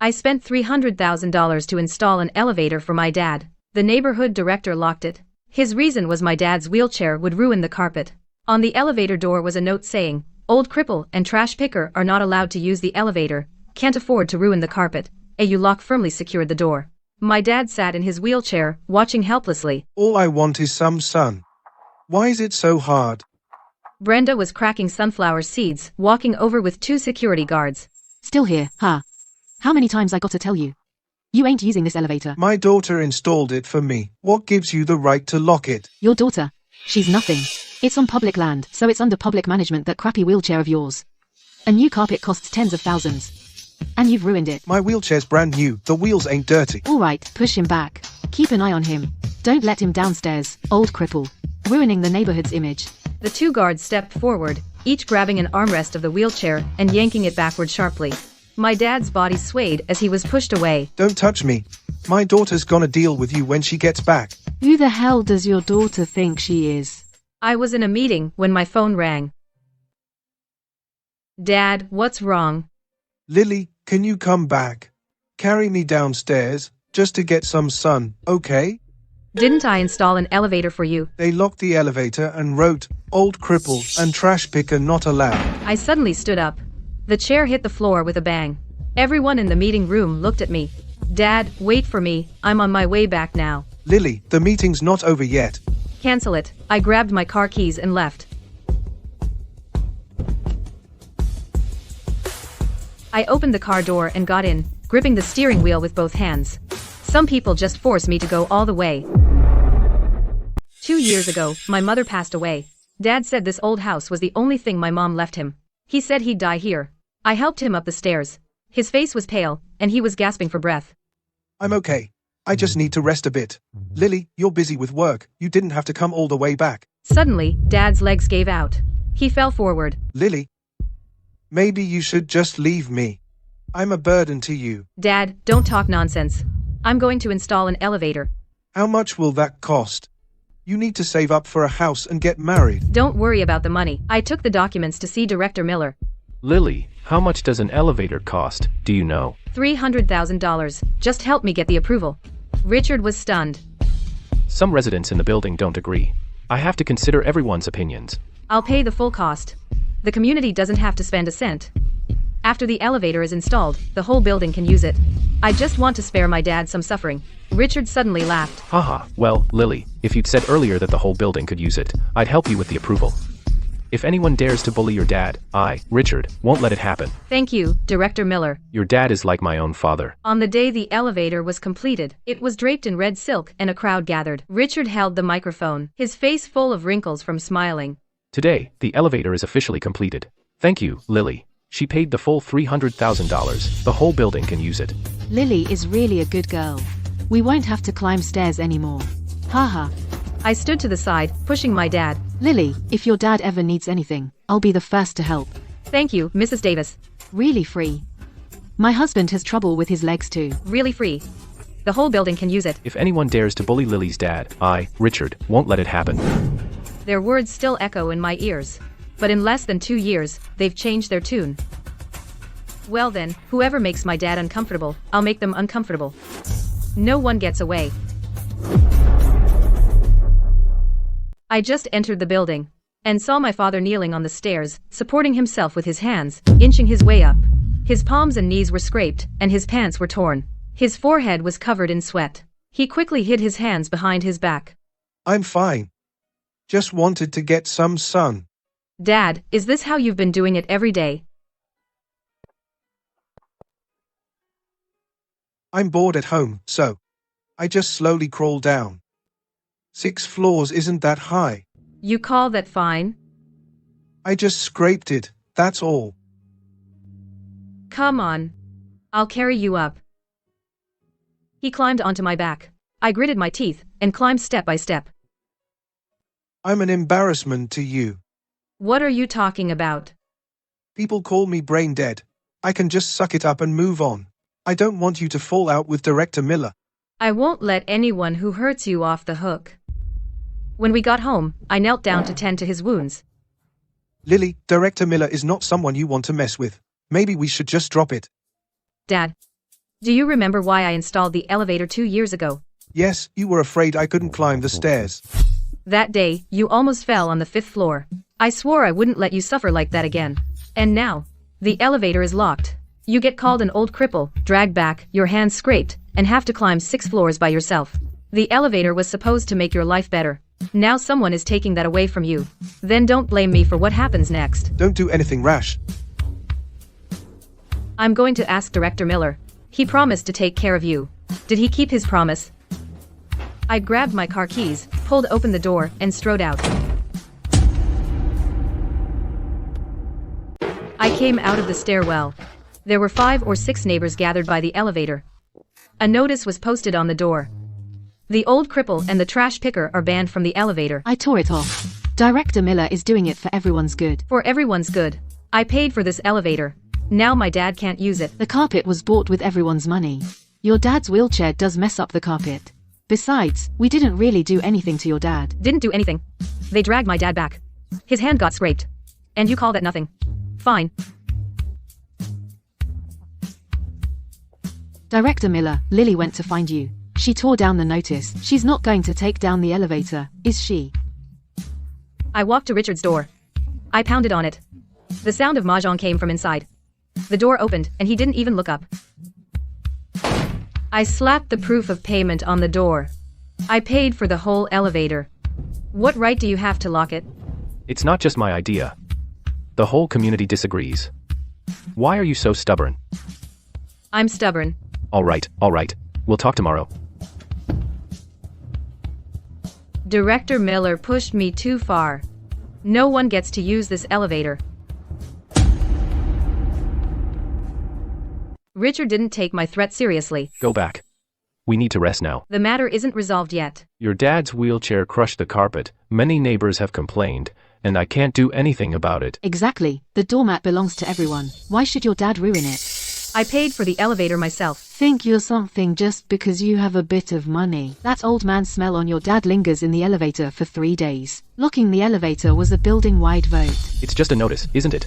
I spent $300,000 to install an elevator for my dad. The neighborhood director locked it. His reason was my dad's wheelchair would ruin the carpet. On the elevator door was a note saying, "Old cripple and trash picker are not allowed to use the elevator. Can't afford to ruin the carpet." A lock firmly secured the door. My dad sat in his wheelchair, watching helplessly. All I want is some sun. Why is it so hard? Brenda was cracking sunflower seeds, walking over with 2 security guards. Still here, huh? How many times I got to tell you? You ain't using this elevator. My daughter installed it for me. What gives you the right to lock it? Your daughter? She's nothing. It's on public land, so it's under public management. That crappy wheelchair of yours. A new carpet costs tens of thousands. And you've ruined it. My wheelchair's brand new. The wheels ain't dirty. Alright, push him back. Keep an eye on him. Don't let him downstairs, old cripple. Ruining the neighborhood's image. The 2 guards stepped forward, each grabbing an armrest of the wheelchair and yanking it backward sharply. My dad's body swayed as he was pushed away. Don't touch me. My daughter's gonna deal with you when she gets back. Who the hell does your daughter think she is? I was in a meeting when my phone rang. Dad, what's wrong? Lily, can you come back? Carry me downstairs, just to get some sun, okay? Didn't I install an elevator for you? They locked the elevator and wrote, "Old cripple and trash picker not allowed." I suddenly stood up. The chair hit the floor with a bang. Everyone in the meeting room looked at me. Dad, wait for me, I'm on my way back now. Lily, the meeting's not over yet. Cancel it. I grabbed my car keys and left. I opened the car door and got in, gripping the steering wheel with both hands. Some people just force me to go all the way. 2 years ago, my mother passed away. Dad said this old house was the only thing my mom left him. He said he'd die here. I helped him up the stairs. His face was pale, and he was gasping for breath. I'm okay. I just need to rest a bit. Lily, you're busy with work. You didn't have to come all the way back. Suddenly, Dad's legs gave out. He fell forward. Lily, maybe you should just leave me. I'm a burden to you. Dad, don't talk nonsense. I'm going to install an elevator. How much will that cost? You need to save up for a house and get married. Don't worry about the money. I took the documents to see Director Miller. Lily, how much does an elevator cost, do you know? $300,000. Just help me get the approval. Richard was stunned. Some residents in the building don't agree. I have to consider everyone's opinions. I'll pay the full cost. The community doesn't have to spend a cent. After the elevator is installed, the whole building can use it. I just want to spare my dad some suffering. Richard suddenly laughed. Haha, well, Lily, if you'd said earlier that the whole building could use it, I'd help you with the approval. If anyone dares to bully your dad, I, Richard, won't let it happen. Thank you, Director Miller. Your dad is like my own father. On the day the elevator was completed, it was draped in red silk and a crowd gathered. Richard held the microphone, his face full of wrinkles from smiling. Today, the elevator is officially completed. Thank you, Lily. She paid the full $300,000. The whole building can use it. Lily is really a good girl. We won't have to climb stairs anymore. Haha. I stood to the side, pushing my dad. Lily, if your dad ever needs anything, I'll be the first to help. Thank you, Mrs. Davis. Really free. My husband has trouble with his legs too. Really free. The whole building can use it. If anyone dares to bully Lily's dad, I, Richard, won't let it happen. Their words still echo in my ears. But in less than 2 years, they've changed their tune. Well then, whoever makes my dad uncomfortable, I'll make them uncomfortable. No one gets away. I just entered the building and saw my father kneeling on the stairs, supporting himself with his hands, inching his way up. His palms and knees were scraped, and his pants were torn. His forehead was covered in sweat. He quickly hid his hands behind his back. I'm fine. Just wanted to get some sun. Dad, is this how you've been doing it every day? I'm bored at home, so I just slowly crawl down. 6 floors isn't that high. You call that fine? I just scraped it, that's all. Come on. I'll carry you up. He climbed onto my back. I gritted my teeth and climbed step by step. I'm an embarrassment to you. What are you talking about? People call me brain dead. I can just suck it up and move on. I don't want you to fall out with Director Miller. I won't let anyone who hurts you off the hook. When we got home, I knelt down to tend to his wounds. Lily, Director Miller is not someone you want to mess with. Maybe we should just drop it. Dad. Do you remember why I installed the elevator 2 years ago? Yes, you were afraid I couldn't climb the stairs. That day, you almost fell on the 5th floor. I swore I wouldn't let you suffer like that again. And now, the elevator is locked. You get called an old cripple, dragged back, your hands scraped, and have to climb 6 floors by yourself. The elevator was supposed to make your life better. Now someone is taking that away from you. Then don't blame me for what happens next. Don't do anything rash. I'm going to ask Director Miller. He promised to take care of you. Did he keep his promise? I grabbed my car keys, pulled open the door, and strode out. I came out of the stairwell. There were 5 or 6 neighbors gathered by the elevator. A notice was posted on the door. The old cripple and the trash picker are banned from the elevator. I tore it off. Director Miller is doing it for everyone's good. For everyone's good. I paid for this elevator. Now my dad can't use it. The carpet was bought with everyone's money. Your dad's wheelchair does mess up the carpet. Besides, we didn't really do anything to your dad. Didn't do anything. They dragged my dad back. His hand got scraped. And you call that nothing? Fine. Director Miller, Lily went to find you. She tore down the notice. She's not going to take down the elevator, is she? I walked to Richard's door. I pounded on it. The sound of mahjong came from inside. The door opened, and he didn't even look up. I slapped the proof of payment on the door. I paid for the whole elevator. What right do you have to lock it? It's not just my idea. The whole community disagrees. Why are you so stubborn? I'm stubborn. All right. We'll talk tomorrow. Director Miller pushed me too far. No one gets to use this elevator. Richard didn't take my threat seriously. Go back. We need to rest now. The matter isn't resolved yet. Your dad's wheelchair crushed the carpet. Many neighbors have complained, and I can't do anything about it. Exactly. The doormat belongs to everyone. Why should your dad ruin it? I paid for the elevator myself. Think you're something just because you have a bit of money. That old man smell on your dad lingers in the elevator for 3 days. Locking the elevator was a building-wide vote. It's just a notice, isn't it?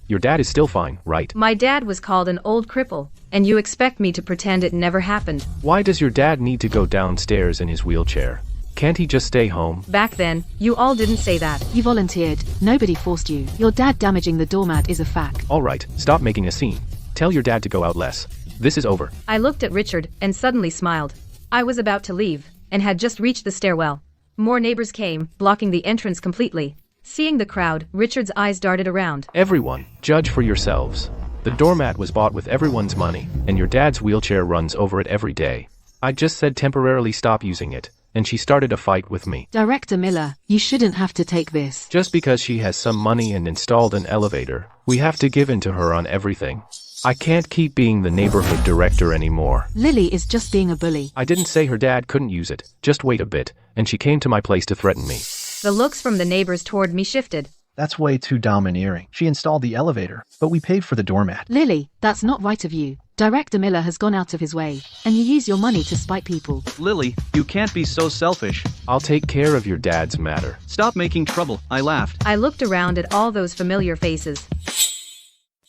Your dad is still fine, right? My dad was called an old cripple, and you expect me to pretend it never happened. Why does your dad need to go downstairs in his wheelchair? Can't he just stay home? Back then, you all didn't say that. You volunteered. Nobody forced you. Your dad damaging the doormat is a fact. All right, stop making a scene. Tell your dad to go out less. This is over. I looked at Richard and suddenly smiled. I was about to leave, and had just reached the stairwell. More neighbors came, blocking the entrance completely. Seeing the crowd, Richard's eyes darted around. Everyone, judge for yourselves. The doormat was bought with everyone's money, and your dad's wheelchair runs over it every day. I just said temporarily stop using it, and she started a fight with me. Director Miller, you shouldn't have to take this. Just because she has some money and installed an elevator, we have to give in to her on everything. I can't keep being the neighborhood director anymore. Lily is just being a bully. I didn't say her dad couldn't use it, just wait a bit, and she came to my place to threaten me. The looks from the neighbors toward me shifted. That's way too domineering. She installed the elevator, but we paid for the doormat. Lily, that's not right of you. Director Miller has gone out of his way, and you use your money to spite people. Lily, you can't be so selfish. I'll take care of your dad's matter. Stop making trouble, I laughed. I looked around at all those familiar faces.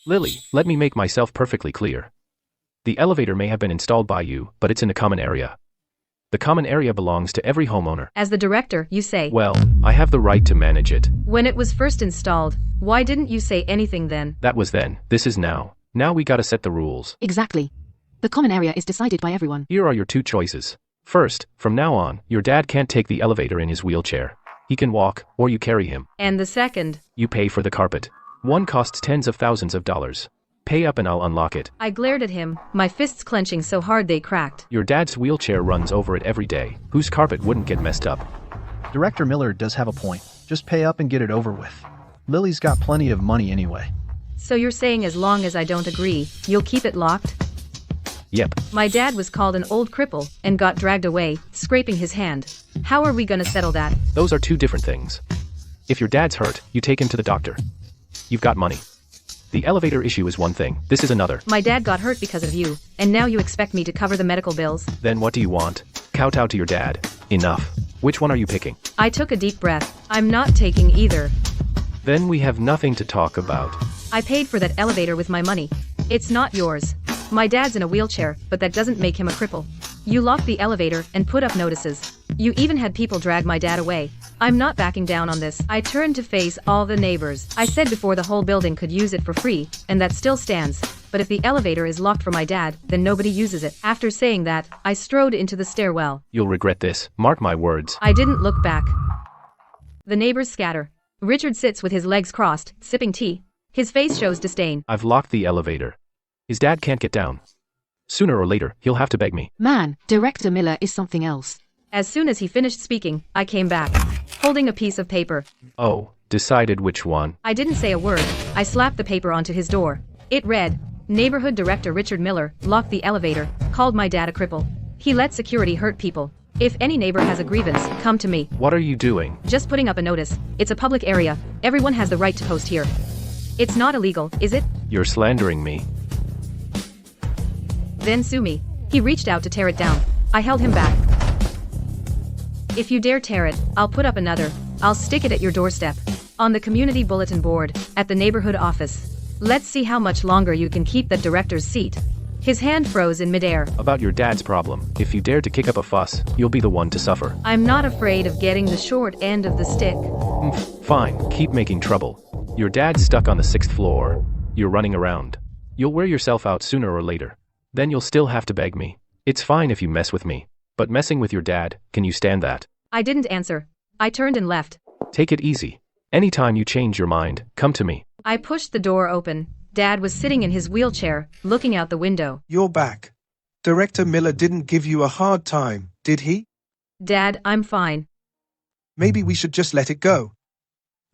Lily, let me make myself perfectly clear. The elevator may have been installed by you, but it's in a common area. The common area belongs to every homeowner. As the director, you say. Well, I have the right to manage it. When it was first installed, why didn't you say anything then? That was then, this is now. Now we gotta set the rules. Exactly. The common area is decided by everyone. Here are your 2 choices. First, from now on, your dad can't take the elevator in his wheelchair. He can walk, or you carry him. And the second? You pay for the carpet. One costs tens of thousands of dollars. Pay up and I'll unlock it. I glared at him, my fists clenching so hard they cracked. Your dad's wheelchair runs over it every day. Whose carpet wouldn't get messed up? Director Miller does have a point. Just pay up and get it over with. Lily's got plenty of money anyway. So you're saying as long as I don't agree, you'll keep it locked? Yep. My dad was called an old cripple and got dragged away, scraping his hand. How are we gonna settle that? Those are 2 different things. If your dad's hurt, you take him to the doctor. You've got money. The elevator issue is one thing, this is another. My dad got hurt because of you, and now you expect me to cover the medical bills? Then what do you want? Kowtow to your dad. Enough. Which one are you picking? I took a deep breath. I'm not taking either. Then we have nothing to talk about. I paid for that elevator with my money. It's not yours. My dad's in a wheelchair, but that doesn't make him a cripple. You locked the elevator and put up notices. You even had people drag my dad away. I'm not backing down on this. I turned to face all the neighbors. I said before the whole building could use it for free, and that still stands. But if the elevator is locked for my dad, then nobody uses it. After saying that, I strode into the stairwell. You'll regret this, mark my words. I didn't look back. The neighbors scatter. Richard sits with his legs crossed, sipping tea. His face shows disdain. I've locked the elevator. His dad can't get down. Sooner or later, he'll have to beg me. Man, Director Miller is something else. As soon as he finished speaking, I came back, holding a piece of paper. Oh, decided which one. I didn't say a word. I slapped the paper onto his door. It read, Neighborhood Director Richard Miller locked the elevator, called my dad a cripple. He let security hurt people. If any neighbor has a grievance, come to me. What are you doing? Just putting up a notice. It's a public area. Everyone has the right to post here. It's not illegal, is it? You're slandering me. Then sue me. He reached out to tear it down. I held him back. If you dare tear it, I'll put up another. I'll stick it at your doorstep. On the community bulletin board, at the neighborhood office. Let's see how much longer you can keep that director's seat. His hand froze in midair. About your dad's problem. If you dare to kick up a fuss, you'll be the one to suffer. I'm not afraid of getting the short end of the stick. Fine, keep making trouble. Your dad's stuck on the 6th floor. You're running around. You'll wear yourself out sooner or later. Then you'll still have to beg me. It's fine if you mess with me. But messing with your dad, can you stand that? I didn't answer. I turned and left. Take it easy. Anytime you change your mind, come to me. I pushed the door open. Dad was sitting in his wheelchair, looking out the window. You're back. Director Miller didn't give you a hard time, did he? Dad, I'm fine. Maybe we should just let it go.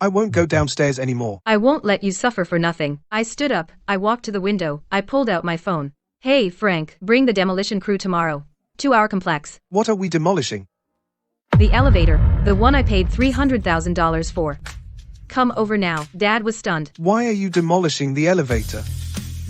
I won't go downstairs anymore. I won't let you suffer for nothing. I stood up. I walked to the window. I pulled out my phone. Hey, Frank, bring the demolition crew tomorrow. 2-hour complex. What are we demolishing? The elevator, the one I paid $300,000 for. Come over now. Dad was stunned. Why are you demolishing the elevator?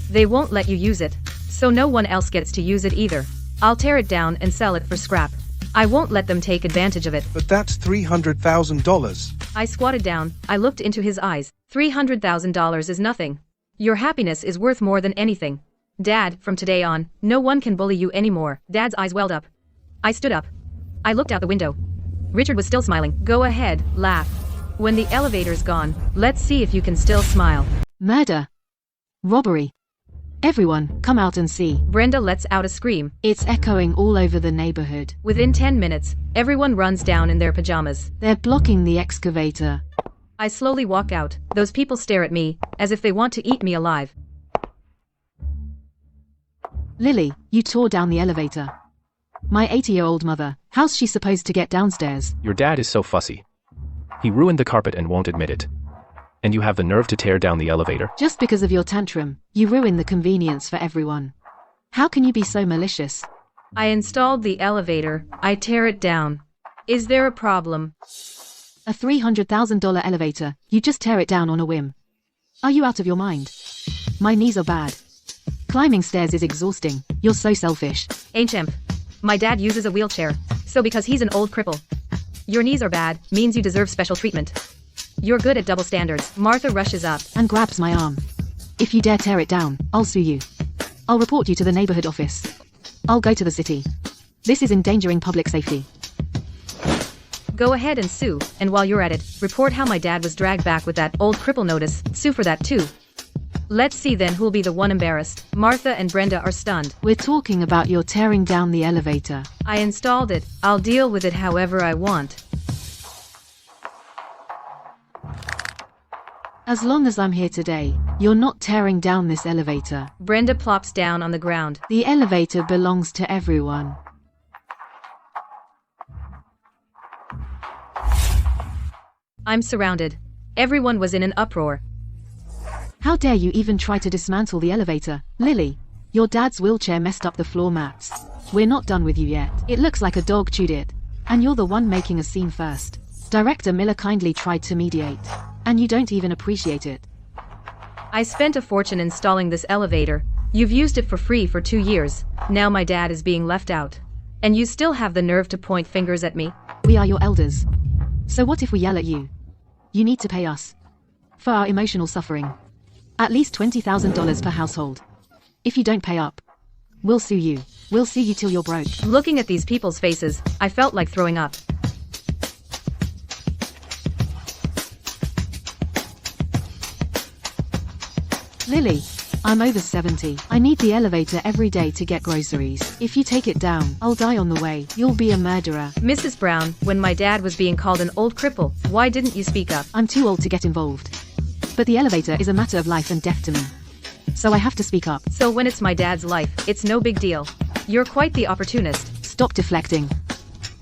They won't let you use it, so no one else gets to use it either. I'll tear it down and sell it for scrap. I won't let them take advantage of it. But that's $300,000. I squatted down. I looked into his eyes. $300,000 is nothing. Your happiness is worth more than anything. Dad, from today on, no one can bully you anymore. Dad's eyes welled up. I stood up. I looked out the window. Richard was still smiling. Go ahead, laugh. When the elevator's gone, let's see if you can still smile. Murder. Robbery. Everyone, come out and see. Brenda lets out a scream. It's echoing all over the neighborhood. Within 10 minutes, everyone runs down in their pajamas. They're blocking the excavator. I slowly walk out. Those people stare at me, as if they want to eat me alive. Lily, you tore down the elevator. My 80-year-old mother, how's she supposed to get downstairs? Your dad is so fussy. He ruined the carpet and won't admit it. And you have the nerve to tear down the elevator? Just because of your tantrum, you ruin the convenience for everyone. How can you be so malicious? I installed the elevator. I tear it down. Is there a problem? A $300,000 elevator, you just tear it down on a whim. Are you out of your mind? My knees are bad. Climbing stairs is exhausting. You're so selfish. Ancient. My dad uses a wheelchair, so because he's an old cripple. Your knees are bad, means you deserve special treatment. You're good at double standards. Martha rushes up and grabs my arm. If you dare tear it down, I'll sue you. I'll report you to the neighborhood office. I'll go to the city. This is endangering public safety. Go ahead and sue, and while you're at it, report how my dad was dragged back with that old cripple notice. Sue for that too. Let's see then who'll be the one embarrassed. Martha and Brenda are stunned. We're talking about your tearing down the elevator. I installed it. I'll deal with it however I want. As long as I'm here today, you're not tearing down this elevator. Brenda plops down on the ground. The elevator belongs to everyone. I'm surrounded. Everyone was in an uproar. How dare you even try to dismantle the elevator? Lily, your dad's wheelchair messed up the floor mats. We're not done with you yet. It looks like a dog chewed it. And you're the one making a scene first. Director Miller kindly tried to mediate. And you don't even appreciate it. I spent a fortune installing this elevator. You've used it for free for 2 years. Now my dad is being left out. And you still have the nerve to point fingers at me? We are your elders. So what if we yell at you? You need to pay us. For our emotional suffering. At least $20,000 per household. If you don't pay up, We'll sue you. We'll sue you till you're broke. Looking at these people's faces, I felt like throwing up. Lily, I'm over 70. I need the elevator every day to get groceries. If you take it down, I'll die on the way. You'll be a murderer. Mrs. Brown, when my dad was being called an old cripple, why didn't you speak up? I'm too old to get involved. But the elevator is a matter of life and death to me. So I have to speak up. So when it's my dad's life, it's no big deal. You're quite the opportunist. Stop deflecting.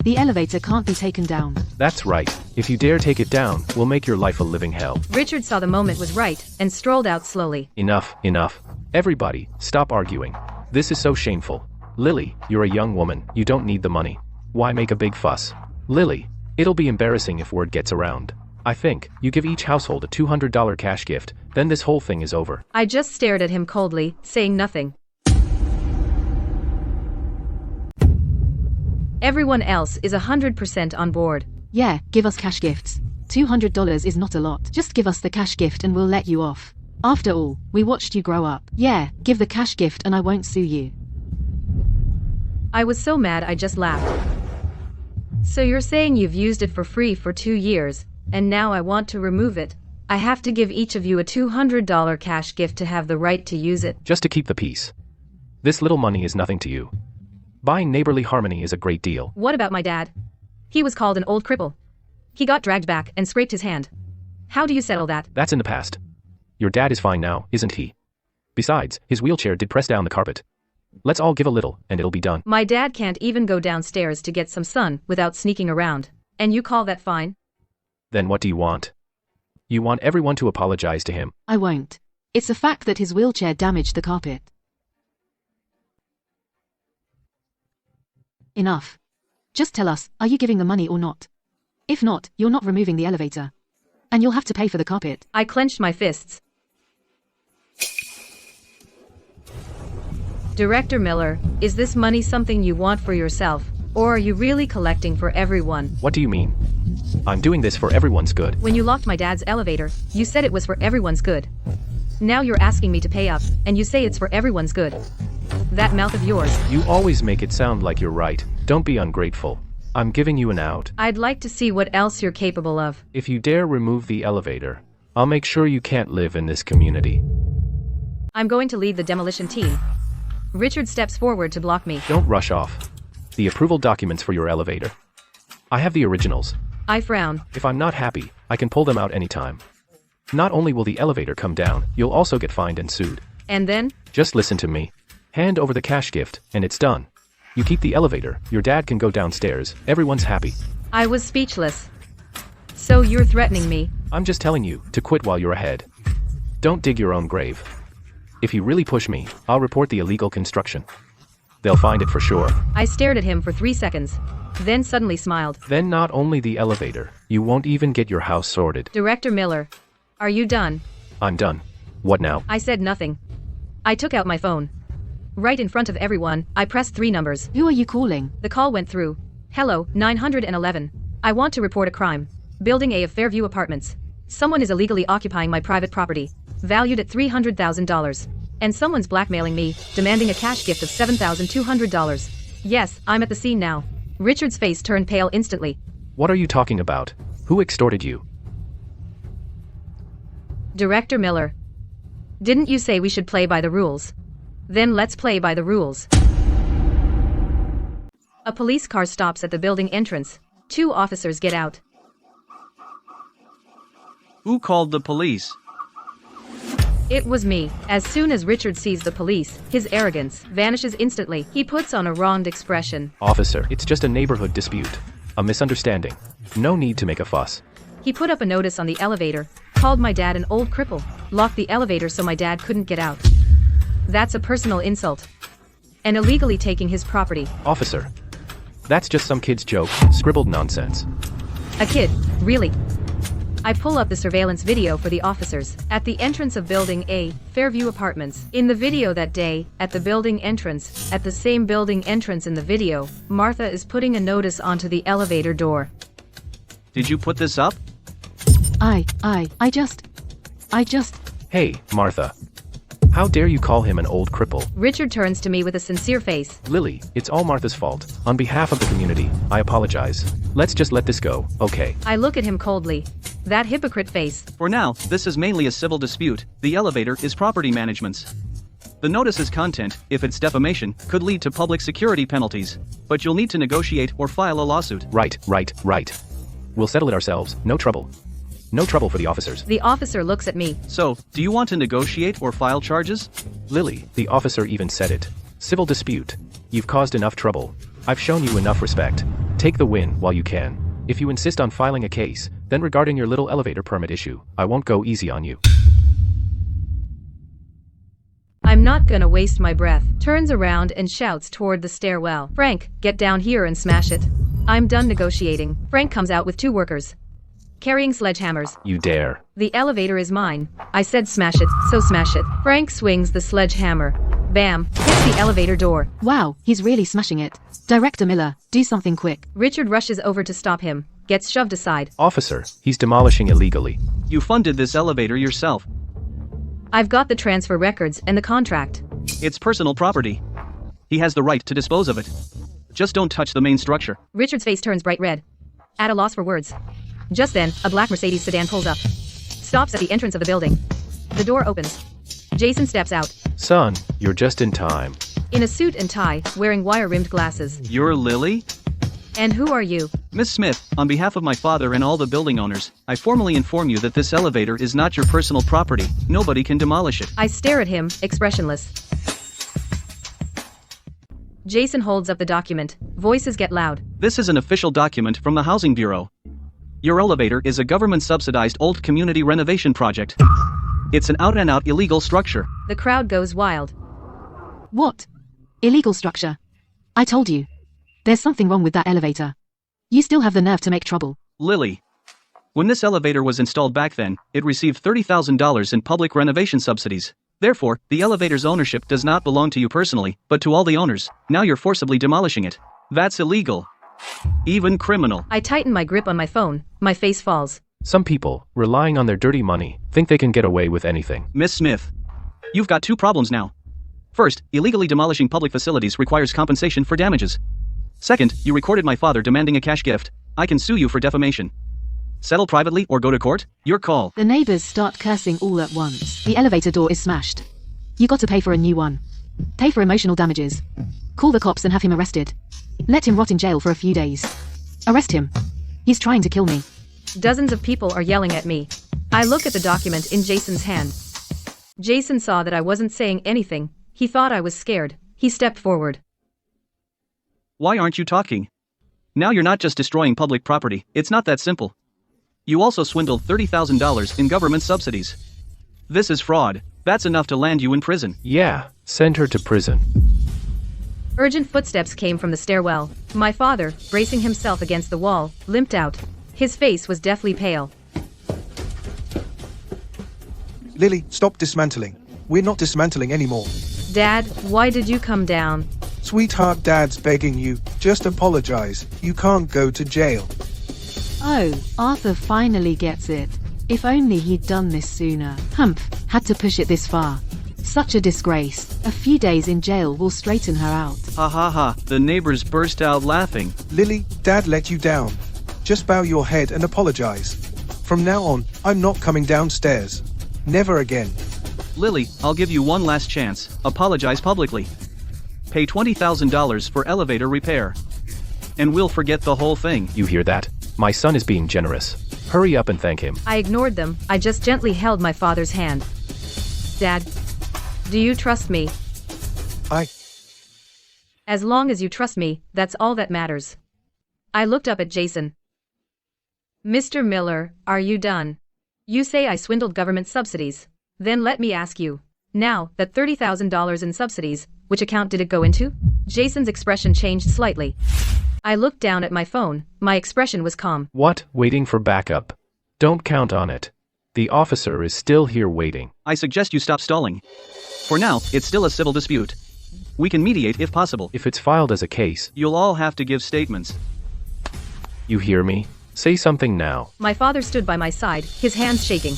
The elevator can't be taken down. That's right. If you dare take it down, we'll make your life a living hell. Richard saw the moment was right, and strolled out slowly. Enough, enough. Everybody, stop arguing. This is so shameful. Lily, you're a young woman, you don't need the money. Why make a big fuss? Lily, it'll be embarrassing if word gets around. I think, you give each household a $200 cash gift, then this whole thing is over. I just stared at him coldly, saying nothing. Everyone else is 100% on board. Yeah, give us cash gifts. $200 is not a lot. Just give us the cash gift and we'll let you off. After all, we watched you grow up. Yeah, give the cash gift and I won't sue you. I was so mad I just laughed. So you're saying you've used it for free for 2 years, and now I want to remove it. I have to give each of you a $200 cash gift to have the right to use it. Just to keep the peace. This little money is nothing to you. Buying neighborly harmony is a great deal. What about my dad? He was called an old cripple. He got dragged back and scraped his hand. How do you settle that? That's in the past. Your dad is fine now, isn't he? Besides, his wheelchair did press down the carpet. Let's all give a little, and it'll be done. My dad can't even go downstairs to get some sun without sneaking around. And you call that fine? Then what do you want? You want everyone to apologize to him. I won't. It's a fact that his wheelchair damaged the carpet. Enough. Just tell us, are you giving the money or not? If not, you're not removing the elevator. And you'll have to pay for the carpet. I clenched my fists. Director Miller, is this money something you want for yourself, or are you really collecting for everyone? What do you mean? I'm doing this for everyone's good. When you locked my dad's elevator, you said it was for everyone's good. Now you're asking me to pay up, and you say it's for everyone's good. That mouth of yours. You always make it sound like you're right. Don't be ungrateful. I'm giving you an out. I'd like to see what else you're capable of. If you dare remove the elevator, I'll make sure you can't live in this community. I'm going to lead the demolition team. Richard steps forward to block me. Don't rush off. The approval documents for your elevator. I have the originals. I frown. If I'm not happy, I can pull them out anytime. Not only will the elevator come down, you'll also get fined and sued. And then? Just listen to me. Hand over the cash gift, and it's done. You keep the elevator, your dad can go downstairs, everyone's happy. I was speechless. So you're threatening me? I'm just telling you to quit while you're ahead. Don't dig your own grave. If you really push me, I'll report the illegal construction. They'll find it for sure. I stared at him for 3 seconds, then suddenly smiled. Then not only the elevator, you won't even get your house sorted. Director Miller, are you done? I'm done. What now? I said nothing. I took out my phone. Right in front of everyone, I pressed 3 numbers. Who are you calling? The call went through. Hello, 911. I want to report a crime. Building A of Fairview Apartments. Someone is illegally occupying my private property, valued at $300,000. And someone's blackmailing me, demanding a cash gift of $7,200. Yes, I'm at the scene now. Richard's face turned pale instantly. What are you talking about? Who extorted you? Director Miller. Didn't you say we should play by the rules? Then let's play by the rules. A police car stops at the building entrance. 2 officers get out. Who called the police? It was me. As soon as Richard sees the police, his arrogance vanishes instantly. He puts on a wronged expression. Officer, it's just a neighborhood dispute. A misunderstanding. No need to make a fuss. He put up a notice on the elevator, called my dad an old cripple, locked the elevator so my dad couldn't get out. That's a personal insult. And illegally taking his property. Officer, that's just some kid's joke, scribbled nonsense. A kid, really? I pull up the surveillance video for the officers. At the entrance of Building A, Fairview Apartments. In the video that day, at the building entrance, at the same building entrance in the video, Martha is putting a notice onto the elevator door. Did you put this up? I just... Hey, Martha. How dare you call him an old cripple? Richard turns to me with a sincere face. Lily, it's all Martha's fault. On behalf of the community, I apologize. Let's just let this go, okay? I look at him coldly. That hypocrite face. For now, this is mainly a civil dispute. The elevator is property management's. The notice's content, if it's defamation, could lead to public security penalties. But you'll need to negotiate or file a lawsuit. Right. We'll settle it ourselves, no trouble. No trouble for the officers. The officer looks at me. So, do you want to negotiate or file charges? Lily, the officer even said it. Civil dispute. You've caused enough trouble. I've shown you enough respect. Take the win while you can. If you insist on filing a case, then regarding your little elevator permit issue, I won't go easy on you. I'm not gonna waste my breath. Turns around and shouts toward the stairwell. Frank, get down here and smash it. I'm done negotiating. Frank comes out with 2 workers, carrying sledgehammers. You dare. The elevator is mine. I said smash it, so smash it. Frank swings the sledgehammer. Bam, hits the elevator door. Wow, he's really smashing it. Director Miller, do something quick. Richard rushes over to stop him, gets shoved aside. Officer, he's demolishing illegally. You funded this elevator yourself. I've got the transfer records and the contract. It's personal property. He has the right to dispose of it. Just don't touch the main structure. Richard's face turns bright red. At a loss for words. Just then, a black Mercedes sedan pulls up. Stops at the entrance of the building. The door opens. Jason steps out. Son, you're just in time. In a suit and tie, wearing wire-rimmed glasses. You're Lily? And who are you? Miss Smith, on behalf of my father and all the building owners, I formally inform you that this elevator is not your personal property. Nobody can demolish it. I stare at him, expressionless. Jason holds up the document. Voices get loud. This is an official document from the Housing Bureau. Your elevator is a government-subsidized old community renovation project. It's an out-and-out illegal structure. The crowd goes wild. What? Illegal structure. I told you. There's something wrong with that elevator. You still have the nerve to make trouble. Lily. When this elevator was installed back then, it received $30,000 in public renovation subsidies. Therefore, the elevator's ownership does not belong to you personally, but to all the owners. Now you're forcibly demolishing it. That's illegal. Even criminal. I tighten my grip on my phone. My face falls. Some people, relying on their dirty money, think they can get away with anything. Miss Smith. You've got 2 problems now. First, illegally demolishing public facilities requires compensation for damages. Second, you recorded my father demanding a cash gift. I can sue you for defamation. Settle privately or go to court? Your call. The neighbors start cursing all at once. The elevator door is smashed. You got to pay for a new one. Pay for emotional damages. Call the cops and have him arrested. Let him rot in jail for a few days. Arrest him. He's trying to kill me. Dozens of people are yelling at me. I look at the document in Jason's hand. Jason saw that I wasn't saying anything. He thought I was scared. He stepped forward. Why aren't you talking? Now you're not just destroying public property, it's not that simple. You also swindled $30,000 in government subsidies. This is fraud. That's enough to land you in prison. Yeah, send her to prison. Urgent footsteps came from the stairwell. My father, bracing himself against the wall, limped out. His face was deathly pale. Lily, stop dismantling. We're not dismantling anymore. Dad, why did you come down? Sweetheart, Dad's begging you. Just apologize. You can't go to jail. Oh, Arthur finally gets it. If only he'd done this sooner. Humph, had to push it this far. Such a disgrace. A few days in jail will straighten her out. Ha ha ha, the neighbors burst out laughing. Lily, Dad let you down. Just bow your head and apologize. From now on, I'm not coming downstairs. Never again. Lily, I'll give you one last chance. Apologize publicly. Pay $20,000 for elevator repair. And we'll forget the whole thing. You hear that? My son is being generous. Hurry up and thank him. I ignored them. I just gently held my father's hand. Dad, do you trust me? As long as you trust me, that's all that matters. I looked up at Jason. Mr. Miller, are you done? You say I swindled government subsidies. Then let me ask you. Now, that $30,000 in subsidies, which account did it go into? Jason's expression changed slightly. I looked down at my phone. My expression was calm. What? Waiting for backup? Don't count on it. The officer is still here waiting. I suggest you stop stalling. For now, it's still a civil dispute. We can mediate if possible. If it's filed as a case, You'll all have to give statements. you hear me? Say something now. My father stood by my side, his hands shaking.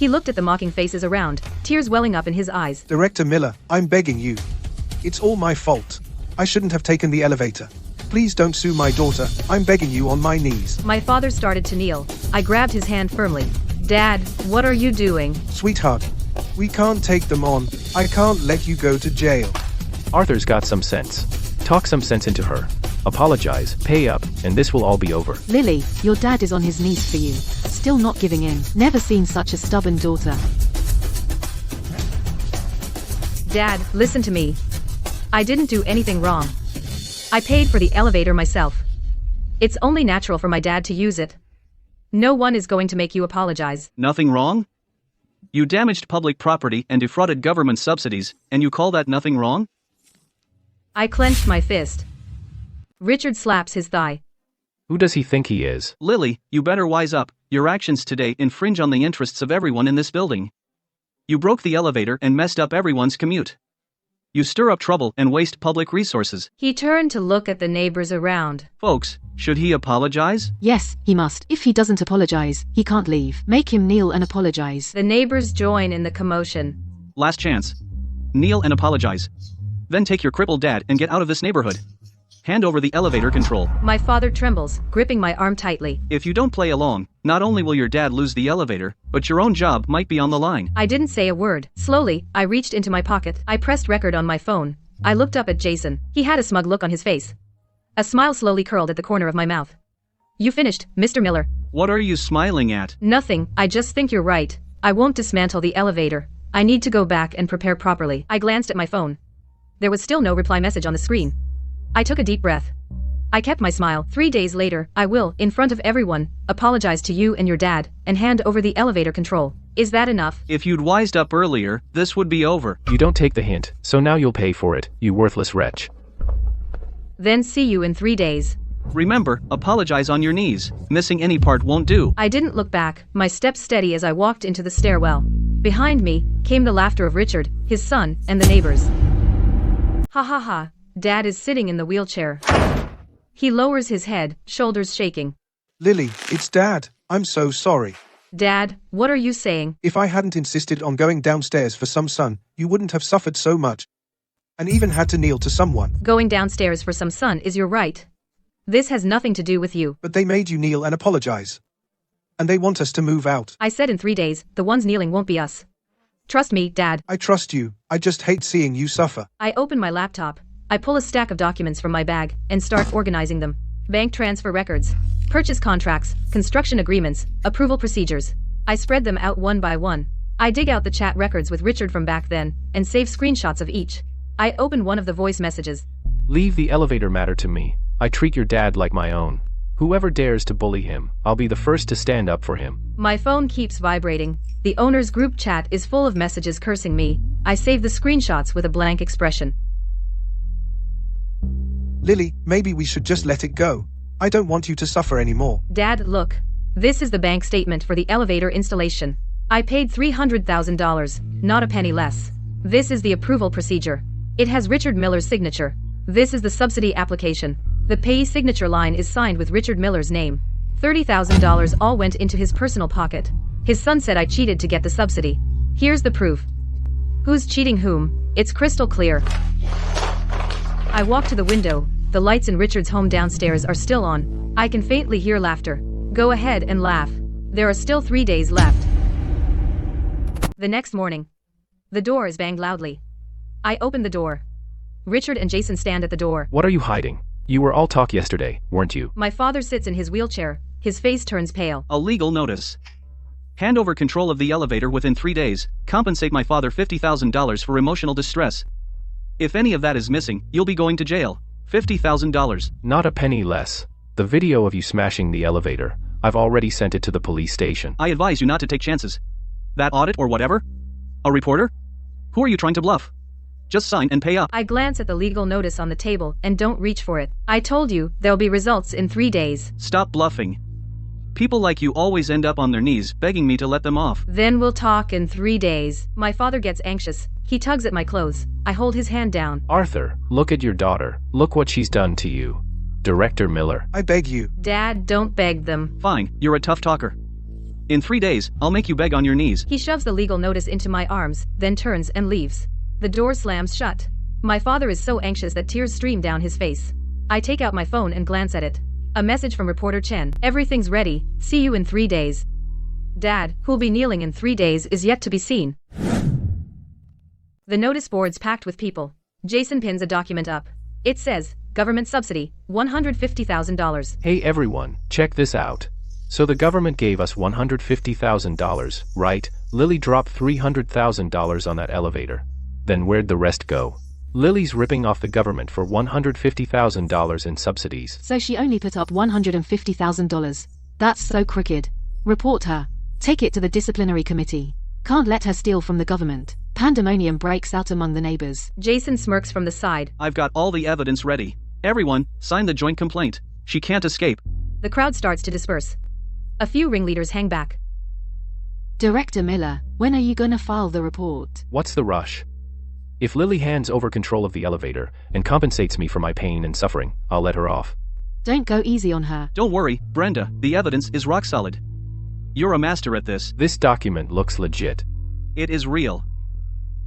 He looked at the mocking faces around, tears welling up in his eyes. Director Miller, I'm begging you. It's all my fault. I shouldn't have taken the elevator. Please don't sue my daughter. I'm begging you on my knees. My father started to kneel. I grabbed his hand firmly. Dad, what are you doing? Sweetheart, we can't take them on. I can't let you go to jail. Arthur's got some sense. Talk some sense into her. Apologize, pay up, and this will all be over. Lily, your dad is on his knees for you. Still not giving in. Never seen such a stubborn daughter. Dad, listen to me. I didn't do anything wrong. I paid for the elevator myself. It's only natural for my dad to use it. No one is going to make you apologize. Nothing wrong? You damaged public property and defrauded government subsidies, and you call that nothing wrong? I clenched my fist. Richard slaps his thigh. Who does he think he is? Lily, you better wise up. Your actions today infringe on the interests of everyone in this building. You broke the elevator and messed up everyone's commute. You stir up trouble and waste public resources. He turned to look at the neighbors around. Folks, should he apologize? Yes, he must. If he doesn't apologize, he can't leave. Make him kneel and apologize. The neighbors join in the commotion. Last chance. Kneel and apologize. Then take your crippled dad and get out of this neighborhood. Hand over the elevator control. My father trembles, gripping my arm tightly. If you don't play along, not only will your dad lose the elevator, but your own job might be on the line. I didn't say a word. Slowly, I reached into my pocket. I pressed record on my phone. I looked up at Jason. He had a smug look on his face. A smile slowly curled at the corner of my mouth. You finished, Mr. Miller. What are you smiling at? Nothing, I just think you're right. I won't dismantle the elevator. I need to go back and prepare properly. I glanced at my phone. There was still no reply message on the screen. I took a deep breath. I kept my smile. 3 days later, I will, in front of everyone, apologize to you and your dad, and hand over the elevator control. Is that enough? If you'd wised up earlier, this would be over. You don't take the hint, so now you'll pay for it, you worthless wretch. Then see you in 3 days. Remember, apologize on your knees. Missing any part won't do. I didn't look back, my steps steady as I walked into the stairwell. Behind me came the laughter of Richard, his son, and the neighbors. Ha ha ha. Dad is sitting in the wheelchair. He lowers his head, shoulders shaking. Lily, it's Dad. I'm so sorry. Dad, what are you saying? If I hadn't insisted on going downstairs for some sun, you wouldn't have suffered so much. And even had to kneel to someone. Going downstairs for some sun is your right. This has nothing to do with you. But they made you kneel and apologize. And they want us to move out. I said in 3 days, the ones kneeling won't be us. Trust me, Dad. I trust you. I just hate seeing you suffer. I open my laptop. I pull a stack of documents from my bag and start organizing them. Bank transfer records, purchase contracts, construction agreements, approval procedures. I spread them out one by one. I dig out the chat records with Richard from back then and save screenshots of each. I open one of the voice messages. Leave the elevator matter to me. I treat your dad like my own. Whoever dares to bully him, I'll be the first to stand up for him. My phone keeps vibrating. The owner's group chat is full of messages cursing me. I save the screenshots with a blank expression. Lily, maybe we should just let it go. I don't want you to suffer anymore. Dad, look. This is the bank statement for the elevator installation. I paid $300,000, not a penny less. This is the approval procedure. It has Richard Miller's signature. This is the subsidy application. The payee signature line is signed with Richard Miller's name. $30,000 all went into his personal pocket. His son said I cheated to get the subsidy. Here's the proof. Who's cheating whom? It's crystal clear. I walk to the window. The lights in Richard's home downstairs are still on. I can faintly hear laughter. Go ahead and laugh. There are still 3 days left. The next morning. The door is banged loudly. I open the door. Richard and Jason stand at the door. What are you hiding? You were all talk yesterday, weren't you? My father sits in his wheelchair. His face turns pale. A legal notice. Hand over control of the elevator within 3 days. Compensate my father $50,000 for emotional distress. If any of that is missing, you'll be going to jail. $50,000. Not a penny less. The video of you smashing the elevator, I've already sent it to the police station. I advise you not to take chances. That audit or whatever? A reporter? Who are you trying to bluff? Just sign and pay up. I glance at the legal notice on the table and don't reach for it. I told you, there'll be results in 3 days. Stop bluffing. People like you always end up on their knees begging me to let them off. Then we'll talk in 3 days. My father gets anxious. He tugs at my clothes. I hold his hand down. Arthur, look at your daughter. Look what she's done to you. Director Miller. I beg you. Dad, don't beg them. Fine, you're a tough talker. In 3 days, I'll make you beg on your knees. He shoves the legal notice into my arms, then turns and leaves. The door slams shut. My father is so anxious that tears stream down his face. I take out my phone and glance at it. A message from reporter Chen. Everything's ready, see you in 3 days. Dad, who'll be kneeling in 3 days, is yet to be seen. The notice board's packed with people. Jason pins a document up. It says, government subsidy, $150,000. Hey everyone, check this out. So the government gave us $150,000, right? Lily dropped $300,000 on that elevator. Then where'd the rest go? Lily's ripping off the government for $150,000 in subsidies. So she only put up $150,000. That's so crooked. Report her. Take it to the disciplinary committee. Can't let her steal from the government. Pandemonium breaks out among the neighbors. Jason smirks from the side. I've got all the evidence ready. Everyone, sign the joint complaint. She can't escape. The crowd starts to disperse. A few ringleaders hang back. Director Miller, when are you gonna file the report? What's the rush? If Lily hands over control of the elevator and compensates me for my pain and suffering, I'll let her off. Don't go easy on her. Don't worry, Brenda, the evidence is rock solid. You're a master at this. This document looks legit. It is real.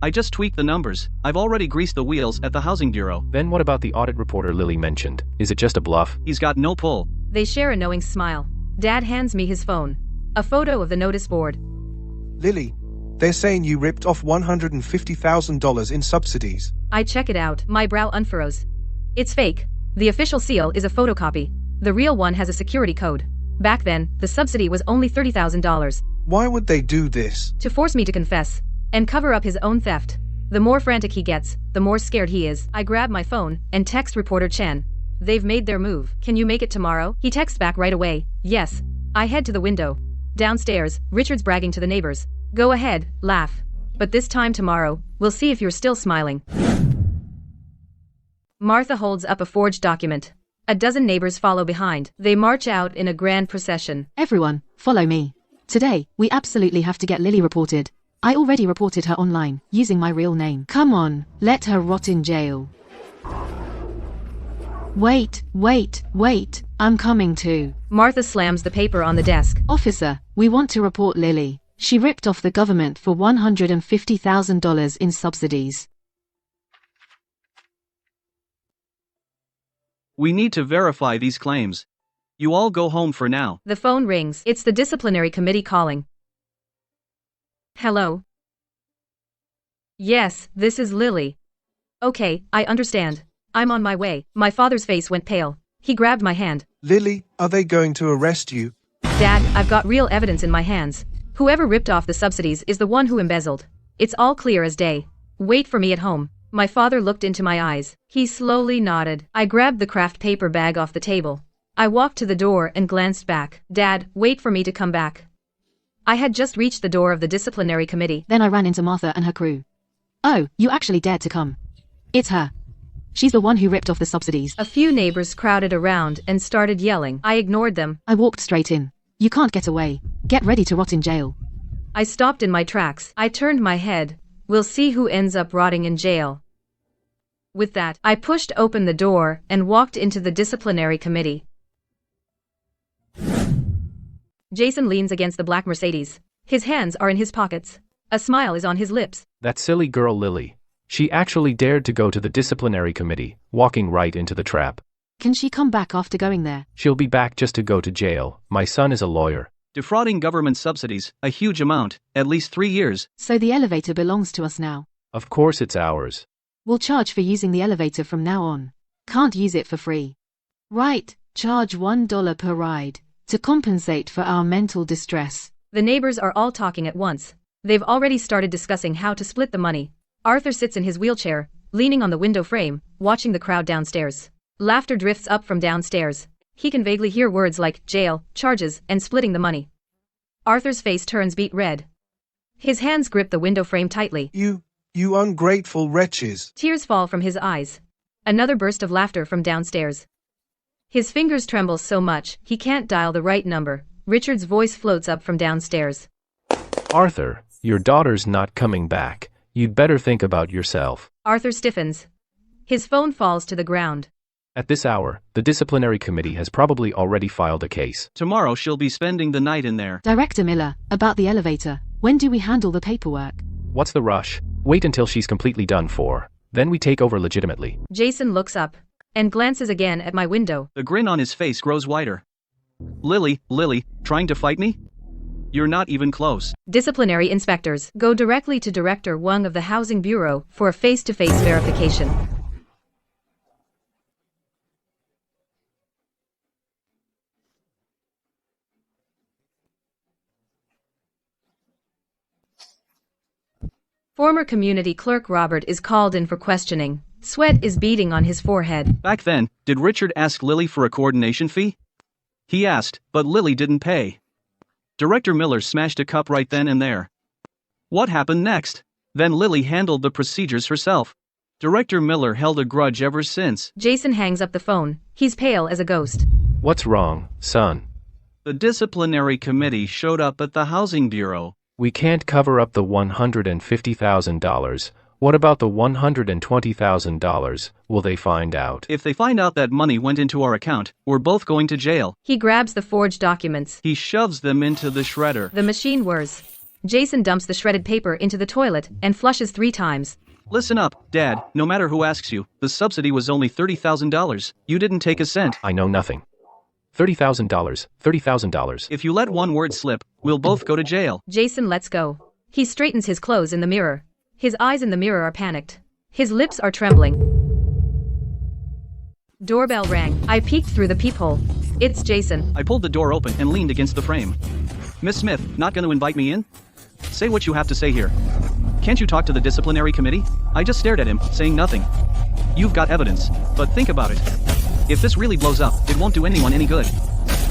I just tweaked the numbers. I've already greased the wheels at the housing bureau. Then what about the audit reporter Lily mentioned? Is it just a bluff? He's got no pull. They share a knowing smile. Dad hands me his phone. A photo of the notice board. Lily, they're saying you ripped off $150,000 in subsidies. I check it out. My brow unfurrows. It's fake. The official seal is a photocopy. The real one has a security code. Back then, the subsidy was only $30,000. Why would they do this? To force me to confess. And cover up his own theft. The more frantic he gets, the more scared he is. I grab my phone and text reporter Chen. They've made their move. Can you make it tomorrow? He texts back right away. Yes. I head to the window. Downstairs, Richard's bragging to the neighbors. Go ahead, laugh. But this time tomorrow, we'll see if you're still smiling. Martha holds up a forged document. A dozen neighbors follow behind. They march out in a grand procession. Everyone, follow me. Today, we absolutely have to get Lily reported. I already reported her online, using my real name. Come on, let her rot in jail. Wait, I'm coming too. Martha slams the paper on the desk. Officer, we want to report Lily. She ripped off the government for $150,000 in subsidies. We need to verify these claims. You all go home for now. The phone rings. It's the disciplinary committee calling. Hello? Yes, this is Lily. Okay, I understand. I'm on my way. My father's face went pale. He grabbed my hand. Lily, are they going to arrest you? Dad, I've got real evidence in my hands. Whoever ripped off the subsidies is the one who embezzled. It's all clear as day. Wait for me at home. My father looked into my eyes. He slowly nodded. I grabbed the craft paper bag off the table. I walked to the door and glanced back. Dad, wait for me to come back. I had just reached the door of the disciplinary committee. Then I ran into Martha and her crew. Oh, you actually dared to come. It's her. She's the one who ripped off the subsidies. A few neighbors crowded around and started yelling. I ignored them. I walked straight in. You can't get away. Get ready to rot in jail. I stopped in my tracks. I turned my head. We'll see who ends up rotting in jail. With that, I pushed open the door and walked into the disciplinary committee. Jason leans against the black Mercedes. His hands are in his pockets. A smile is on his lips. That silly girl Lily. She actually dared to go to the disciplinary committee, walking right into the trap. Can she come back after going there? She'll be back just to go to jail. My son is a lawyer. Defrauding government subsidies, a huge amount, at least 3 years. So the elevator belongs to us now. Of course it's ours. We'll charge for using the elevator from now on. Can't use it for free. Right, charge $1 per ride, to compensate for our mental distress. The neighbors are all talking at once. They've already started discussing how to split the money. Arthur sits in his wheelchair, leaning on the window frame, watching the crowd downstairs. Laughter drifts up from downstairs. He can vaguely hear words like jail, charges, and splitting the money. Arthur's face turns beet red. His hands grip the window frame tightly. You ungrateful wretches. Tears fall from his eyes. Another burst of laughter from downstairs. His fingers tremble so much, he can't dial the right number. Richard's voice floats up from downstairs. Arthur, your daughter's not coming back. You'd better think about yourself. Arthur stiffens. His phone falls to the ground. At this hour, the disciplinary committee has probably already filed a case. Tomorrow she'll be spending the night in there. Director Miller, about the elevator. When do we handle the paperwork? What's the rush? Wait until she's completely done for. Then we take over legitimately. Jason looks up and glances again at my window. The grin on his face grows wider. Lily, trying to fight me? You're not even close. Disciplinary inspectors go directly to Director Wang of the Housing Bureau for a face-to-face verification. Former community clerk Robert is called in for questioning. Sweat is beading on his forehead. Back then, did Richard ask Lily for a coordination fee? He asked, but Lily didn't pay. Director Miller smashed a cup right then and there. What happened next? Then Lily handled the procedures herself. Director Miller held a grudge ever since. Jason hangs up the phone. He's pale as a ghost. What's wrong, son? The disciplinary committee showed up at the Housing Bureau. We can't cover up the $150,000. What about the $120,000? Will they find out? If they find out that money went into our account, we're both going to jail. He grabs the forged documents. He shoves them into the shredder. The machine whirs. Jason dumps the shredded paper into the toilet and flushes 3 times. Listen up, Dad, no matter who asks you, the subsidy was only $30,000. You didn't take a cent. I know nothing. $30,000, $30,000. If you let one word slip, we'll both go to jail. Jason lets go. He straightens his clothes in the mirror. His eyes in the mirror are panicked. His lips are trembling. Doorbell rang. I peeked through the peephole. It's Jason. I pulled the door open and leaned against the frame. Miss Smith, not going to invite me in? Say what you have to say here. Can't you talk to the disciplinary committee? I just stared at him, saying nothing. You've got evidence, but think about it. If this really blows up, it won't do anyone any good.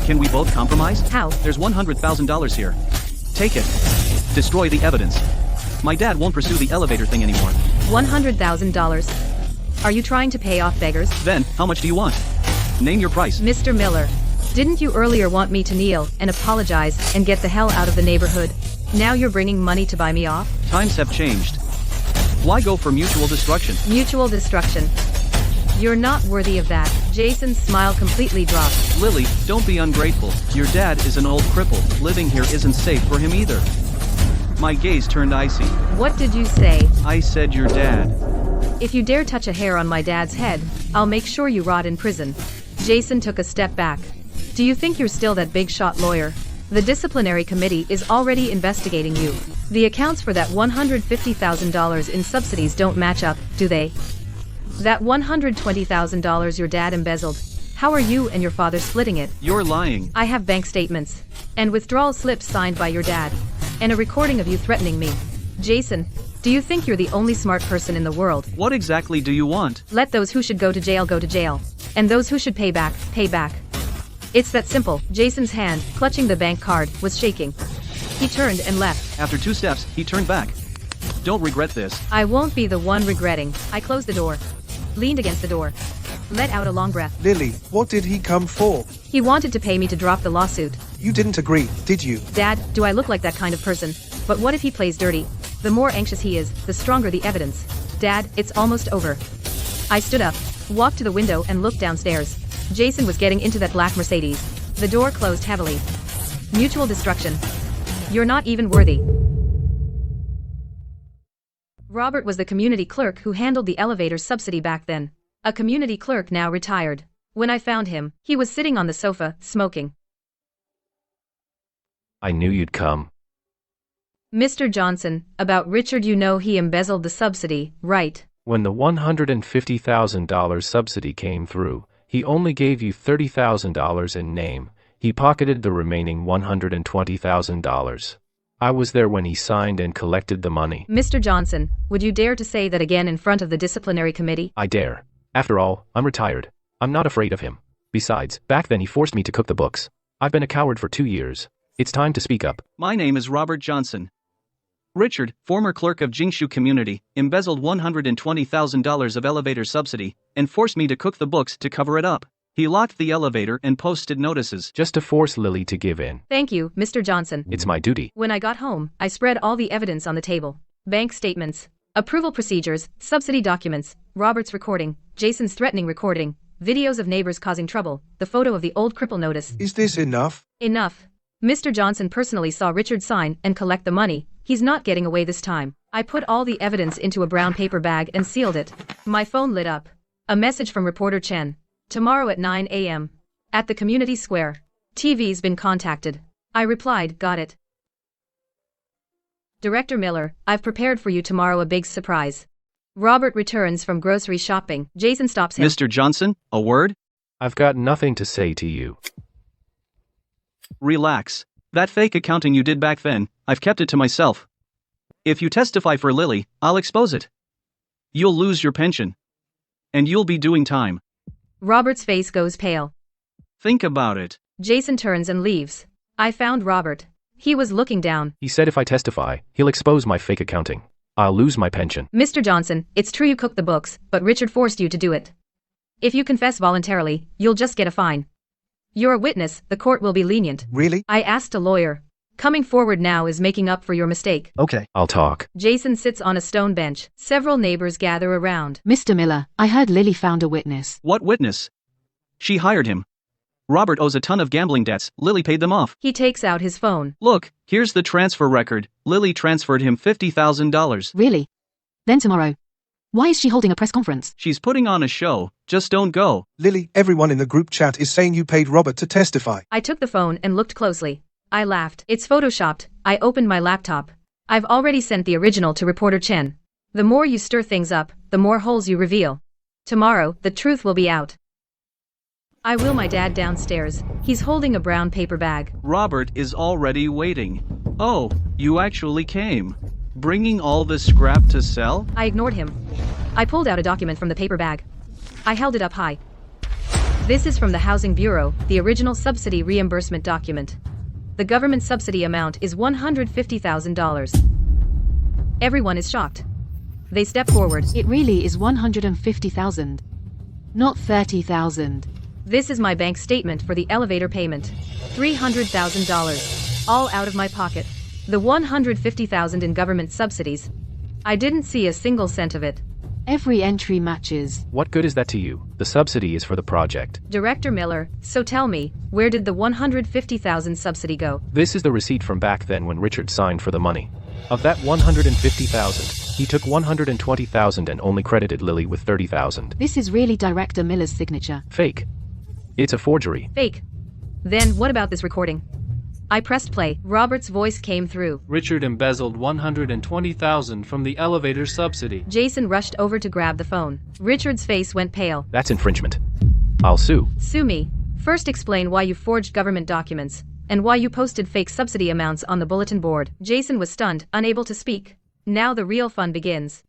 Can we both compromise? How? There's $100,000 here. Take it. Destroy the evidence. My dad won't pursue the elevator thing anymore. $100,000. Are you trying to pay off beggars? Then, how much do you want? Name your price. Mr. Miller, didn't you earlier want me to kneel and apologize and get the hell out of the neighborhood? Now you're bringing money to buy me off? Times have changed. Why go for mutual destruction? Mutual destruction. You're not worthy of that. Jason's smile completely dropped. Lily, don't be ungrateful. Your dad is an old cripple. Living here isn't safe for him either. My gaze turned icy. What did you say? I said your dad. If you dare touch a hair on my dad's head, I'll make sure you rot in prison. Jason took a step back. Do you think you're still that big shot lawyer? The disciplinary committee is already investigating you. The accounts for that $150,000 in subsidies don't match up, do they? That $120,000 your dad embezzled. How are you and your father splitting it? You're lying. I have bank statements. And withdrawal slips signed by your dad. And a recording of you threatening me. Jason, do you think you're the only smart person in the world? What exactly do you want? Let those who should go to jail go to jail. And those who should pay back, pay back. It's that simple. Jason's hand, clutching the bank card, was shaking. He turned and left. After 2 steps, he turned back. Don't regret this. I won't be the one regretting. I closed the door. Leaned against the door. Let out a long breath. Lily, what did he come for? He wanted to pay me to drop the lawsuit. You didn't agree, did you? Dad, do I look like that kind of person? But what if he plays dirty? The more anxious he is, the stronger the evidence. Dad, it's almost over. I stood up, walked to the window and looked downstairs. Jason was getting into that black Mercedes. The door closed heavily. Mutual destruction. You're not even worthy. Robert was the community clerk who handled the elevator subsidy back then. A community clerk now retired. When I found him, he was sitting on the sofa, smoking. I knew you'd come. Mr. Johnson, about Richard, you know he embezzled the subsidy, right? When the $150,000 subsidy came through, he only gave you $30,000 in name. He pocketed the remaining $120,000. I was there when he signed and collected the money. Mr. Johnson, would you dare to say that again in front of the disciplinary committee? I dare. After all, I'm retired. I'm not afraid of him. Besides, back then he forced me to cook the books. I've been a coward for 2 years. It's time to speak up. My name is Robert Johnson. Richard, former clerk of Jingshu Community, embezzled $120,000 of elevator subsidy and forced me to cook the books to cover it up. He locked the elevator and posted notices. Just to force Lily to give in. Thank you, Mr. Johnson. It's my duty. When I got home, I spread all the evidence on the table. Bank statements, approval procedures, subsidy documents, Robert's recording, Jason's threatening recording, videos of neighbors causing trouble, the photo of the old cripple notice. Is this enough? Enough. Mr. Johnson personally saw Richard sign and collect the money. He's not getting away this time. I put all the evidence into a brown paper bag and sealed it. My phone lit up. A message from reporter Chen. Tomorrow at 9 a.m. At the community square. TV's been contacted. I replied, got it. Director Miller, I've prepared for you tomorrow a big surprise. Robert returns from grocery shopping. Jason stops him. Mr. Johnson, a word? I've got nothing to say to you. Relax. That fake accounting you did back then, I've kept it to myself. If you testify for Lily, I'll expose it. You'll lose your pension. And you'll be doing time. Robert's face goes pale. Think about it. Jason turns and leaves. I found Robert. He was looking down. He said if I testify, he'll expose my fake accounting. I'll lose my pension. Mr. Johnson, it's true you cooked the books, but Richard forced you to do it. If you confess voluntarily, you'll just get a fine. You're a witness, the court will be lenient. Really? I asked a lawyer. Coming forward now is making up for your mistake. Okay. I'll talk. Jason sits on a stone bench. Several neighbors gather around. Mr. Miller, I heard Lily found a witness. What witness? She hired him. Robert owes a ton of gambling debts. Lily paid them off. He takes out his phone. Look, here's the transfer record. Lily transferred him $50,000. Really? Then tomorrow. Why is she holding a press conference? She's putting on a show. Just don't go. Lily, everyone in the group chat is saying you paid Robert to testify. I took the phone and looked closely. I laughed. It's photoshopped. I opened my laptop. I've already sent the original to reporter Chen. The more you stir things up, the more holes you reveal. Tomorrow, the truth will be out. I wheel my dad downstairs. He's holding a brown paper bag. Robert is already waiting. Oh, you actually came. Bringing all the scrap to sell? I ignored him. I pulled out a document from the paper bag. I held it up high. This is from the Housing Bureau, the original subsidy reimbursement document. The government subsidy amount is $150,000. Everyone is shocked. They step forward. It really is 150,000. Not 30,000. This is my bank statement for the elevator payment. $300,000. All out of my pocket. The $150,000 in government subsidies. I didn't see a single cent of it. Every entry matches. What good is that to you? The subsidy is for the project. Director Miller, so tell me, where did the $150,000 subsidy go? This is the receipt from back then when Richard signed for the money. Of that $150,000, he took $120,000 and only credited Lily with $30,000. This is really Director Miller's signature. Fake. It's a forgery. Fake. Then what about this recording? I pressed play. Robert's voice came through. Richard embezzled $120,000 from the elevator subsidy. Jason rushed over to grab the phone. Richard's face went pale. That's infringement. I'll sue. Sue me. First explain why you forged government documents, and why you posted fake subsidy amounts on the bulletin board. Jason was stunned, unable to speak. Now the real fun begins.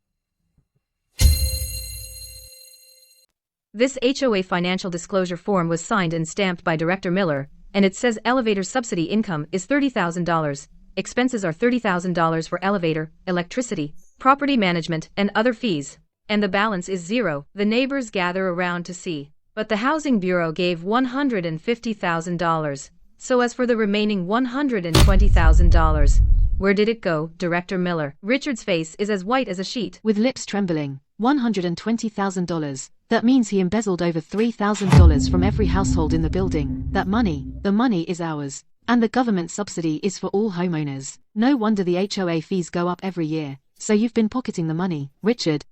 This HOA financial disclosure form was signed and stamped by Director Miller, and it says elevator subsidy income is $30,000. Expenses are $30,000 for elevator, electricity, property management, and other fees. And the balance is zero. The neighbors gather around to see. But the Housing Bureau gave $150,000. So as for the remaining $120,000, where did it go, Director Miller? Richard's face is as white as a sheet. With lips trembling. $120,000. That means he embezzled over $3,000 from every household in the building. The money is ours. And the government subsidy is for all homeowners. No wonder the HOA fees go up every year. So you've been pocketing the money, Richard.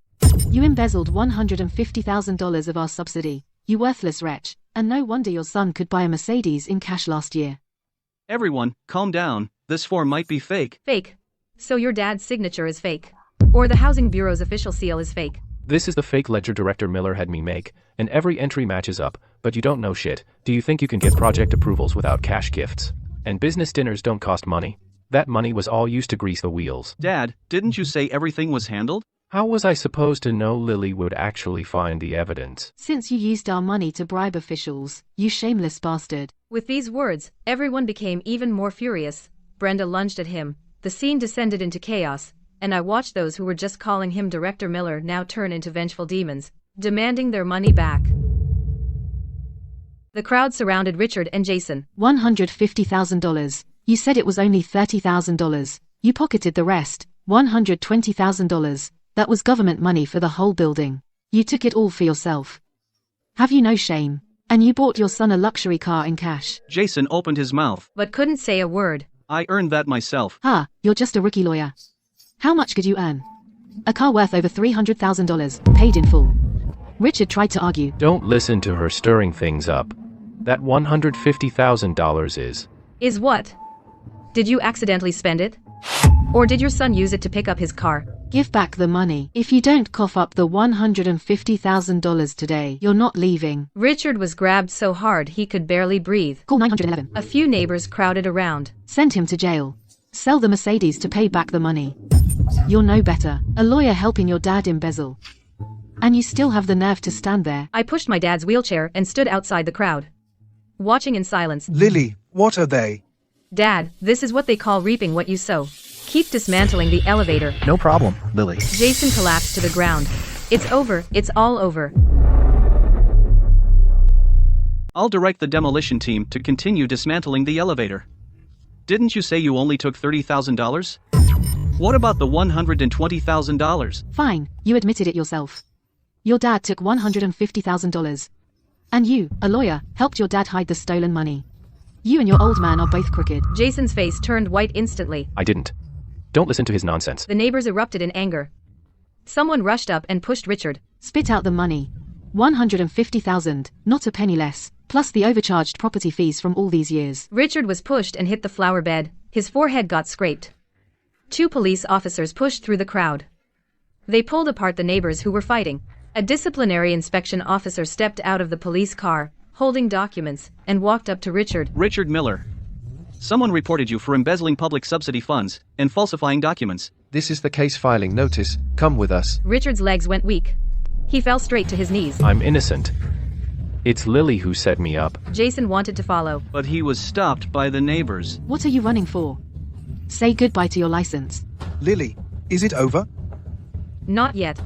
You embezzled $150,000 of our subsidy. You worthless wretch. And no wonder your son could buy a Mercedes in cash last year. Everyone, calm down. This form might be fake. Fake. So your dad's signature is fake. Or the Housing Bureau's official seal is fake. This is the fake ledger Director Miller had me make, and every entry matches up, but you don't know shit. Do you think you can get project approvals without cash gifts? And business dinners don't cost money? That money was all used to grease the wheels. Dad, didn't you say everything was handled? How was I supposed to know Lily would actually find the evidence? Since you used our money to bribe officials, you shameless bastard. With these words, everyone became even more furious. Brenda lunged at him. The scene descended into chaos, and I watched those who were just calling him Director Miller now turn into vengeful demons, demanding their money back. The crowd surrounded Richard and Jason. $150,000. You said it was only $30,000. You pocketed the rest, $120,000. That was government money for the whole building. You took it all for yourself. Have you no shame? And you bought your son a luxury car in cash. Jason opened his mouth. But couldn't say a word. I earned that myself. You're just a rookie lawyer. How much could you earn? A car worth over $300,000, paid in full. Richard tried to argue. Don't listen to her stirring things up. That $150,000 is. Is what? Did you accidentally spend it? Or did your son use it to pick up his car? Give back the money. If you don't cough up the $150,000 today, you're not leaving. Richard was grabbed so hard he could barely breathe. Call 911. A few neighbors crowded around. Send him to jail. Sell the Mercedes to pay back the money. You're no better. A lawyer helping your dad embezzle. And you still have the nerve to stand there. I pushed my dad's wheelchair and stood outside the crowd, watching in silence. Lily, what are they? Dad, this is what they call reaping what you sow. Keep dismantling the elevator. No problem, Lily. Jason collapsed to the ground. It's over, it's all over. I'll direct the demolition team to continue dismantling the elevator. Didn't you say you only took $30,000? What about the $120,000? Fine, you admitted it yourself. Your dad took $150,000. And you, a lawyer, helped your dad hide the stolen money. You and your old man are both crooked. Jason's face turned white instantly. I didn't. Don't listen to his nonsense. The neighbors erupted in anger. Someone rushed up and pushed Richard. Spit out the money. $150,000, not a penny less, plus the overcharged property fees from all these years. Richard was pushed and hit the flower bed. His forehead got scraped. 2 police officers pushed through the crowd. They pulled apart the neighbors who were fighting. A disciplinary inspection officer stepped out of the police car, holding documents, and walked up to Richard. Richard Miller. Someone reported you for embezzling public subsidy funds and falsifying documents. This is the case filing notice. Come with us. Richard's legs went weak. He fell straight to his knees. I'm innocent. It's Lily who set me up. Jason wanted to follow. But he was stopped by the neighbors. What are you running for? Say goodbye to your license. Lily, is it over? Not yet.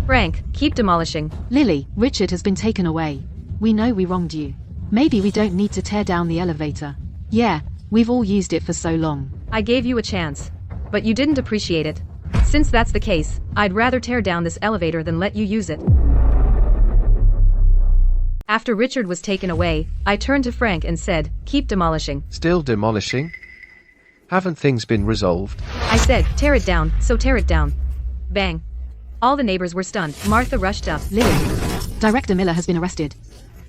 Frank, keep demolishing. Lily, Richard has been taken away. We know we wronged you. Maybe we don't need to tear down the elevator. Yeah, we've all used it for so long. I gave you a chance, but you didn't appreciate it. Since that's the case, I'd rather tear down this elevator than let you use it. After Richard was taken away, I turned to Frank and said, keep demolishing. Still demolishing? Haven't things been resolved? I said, tear it down, so tear it down. Bang. All the neighbors were stunned. Martha rushed up. Lily, Director Miller has been arrested.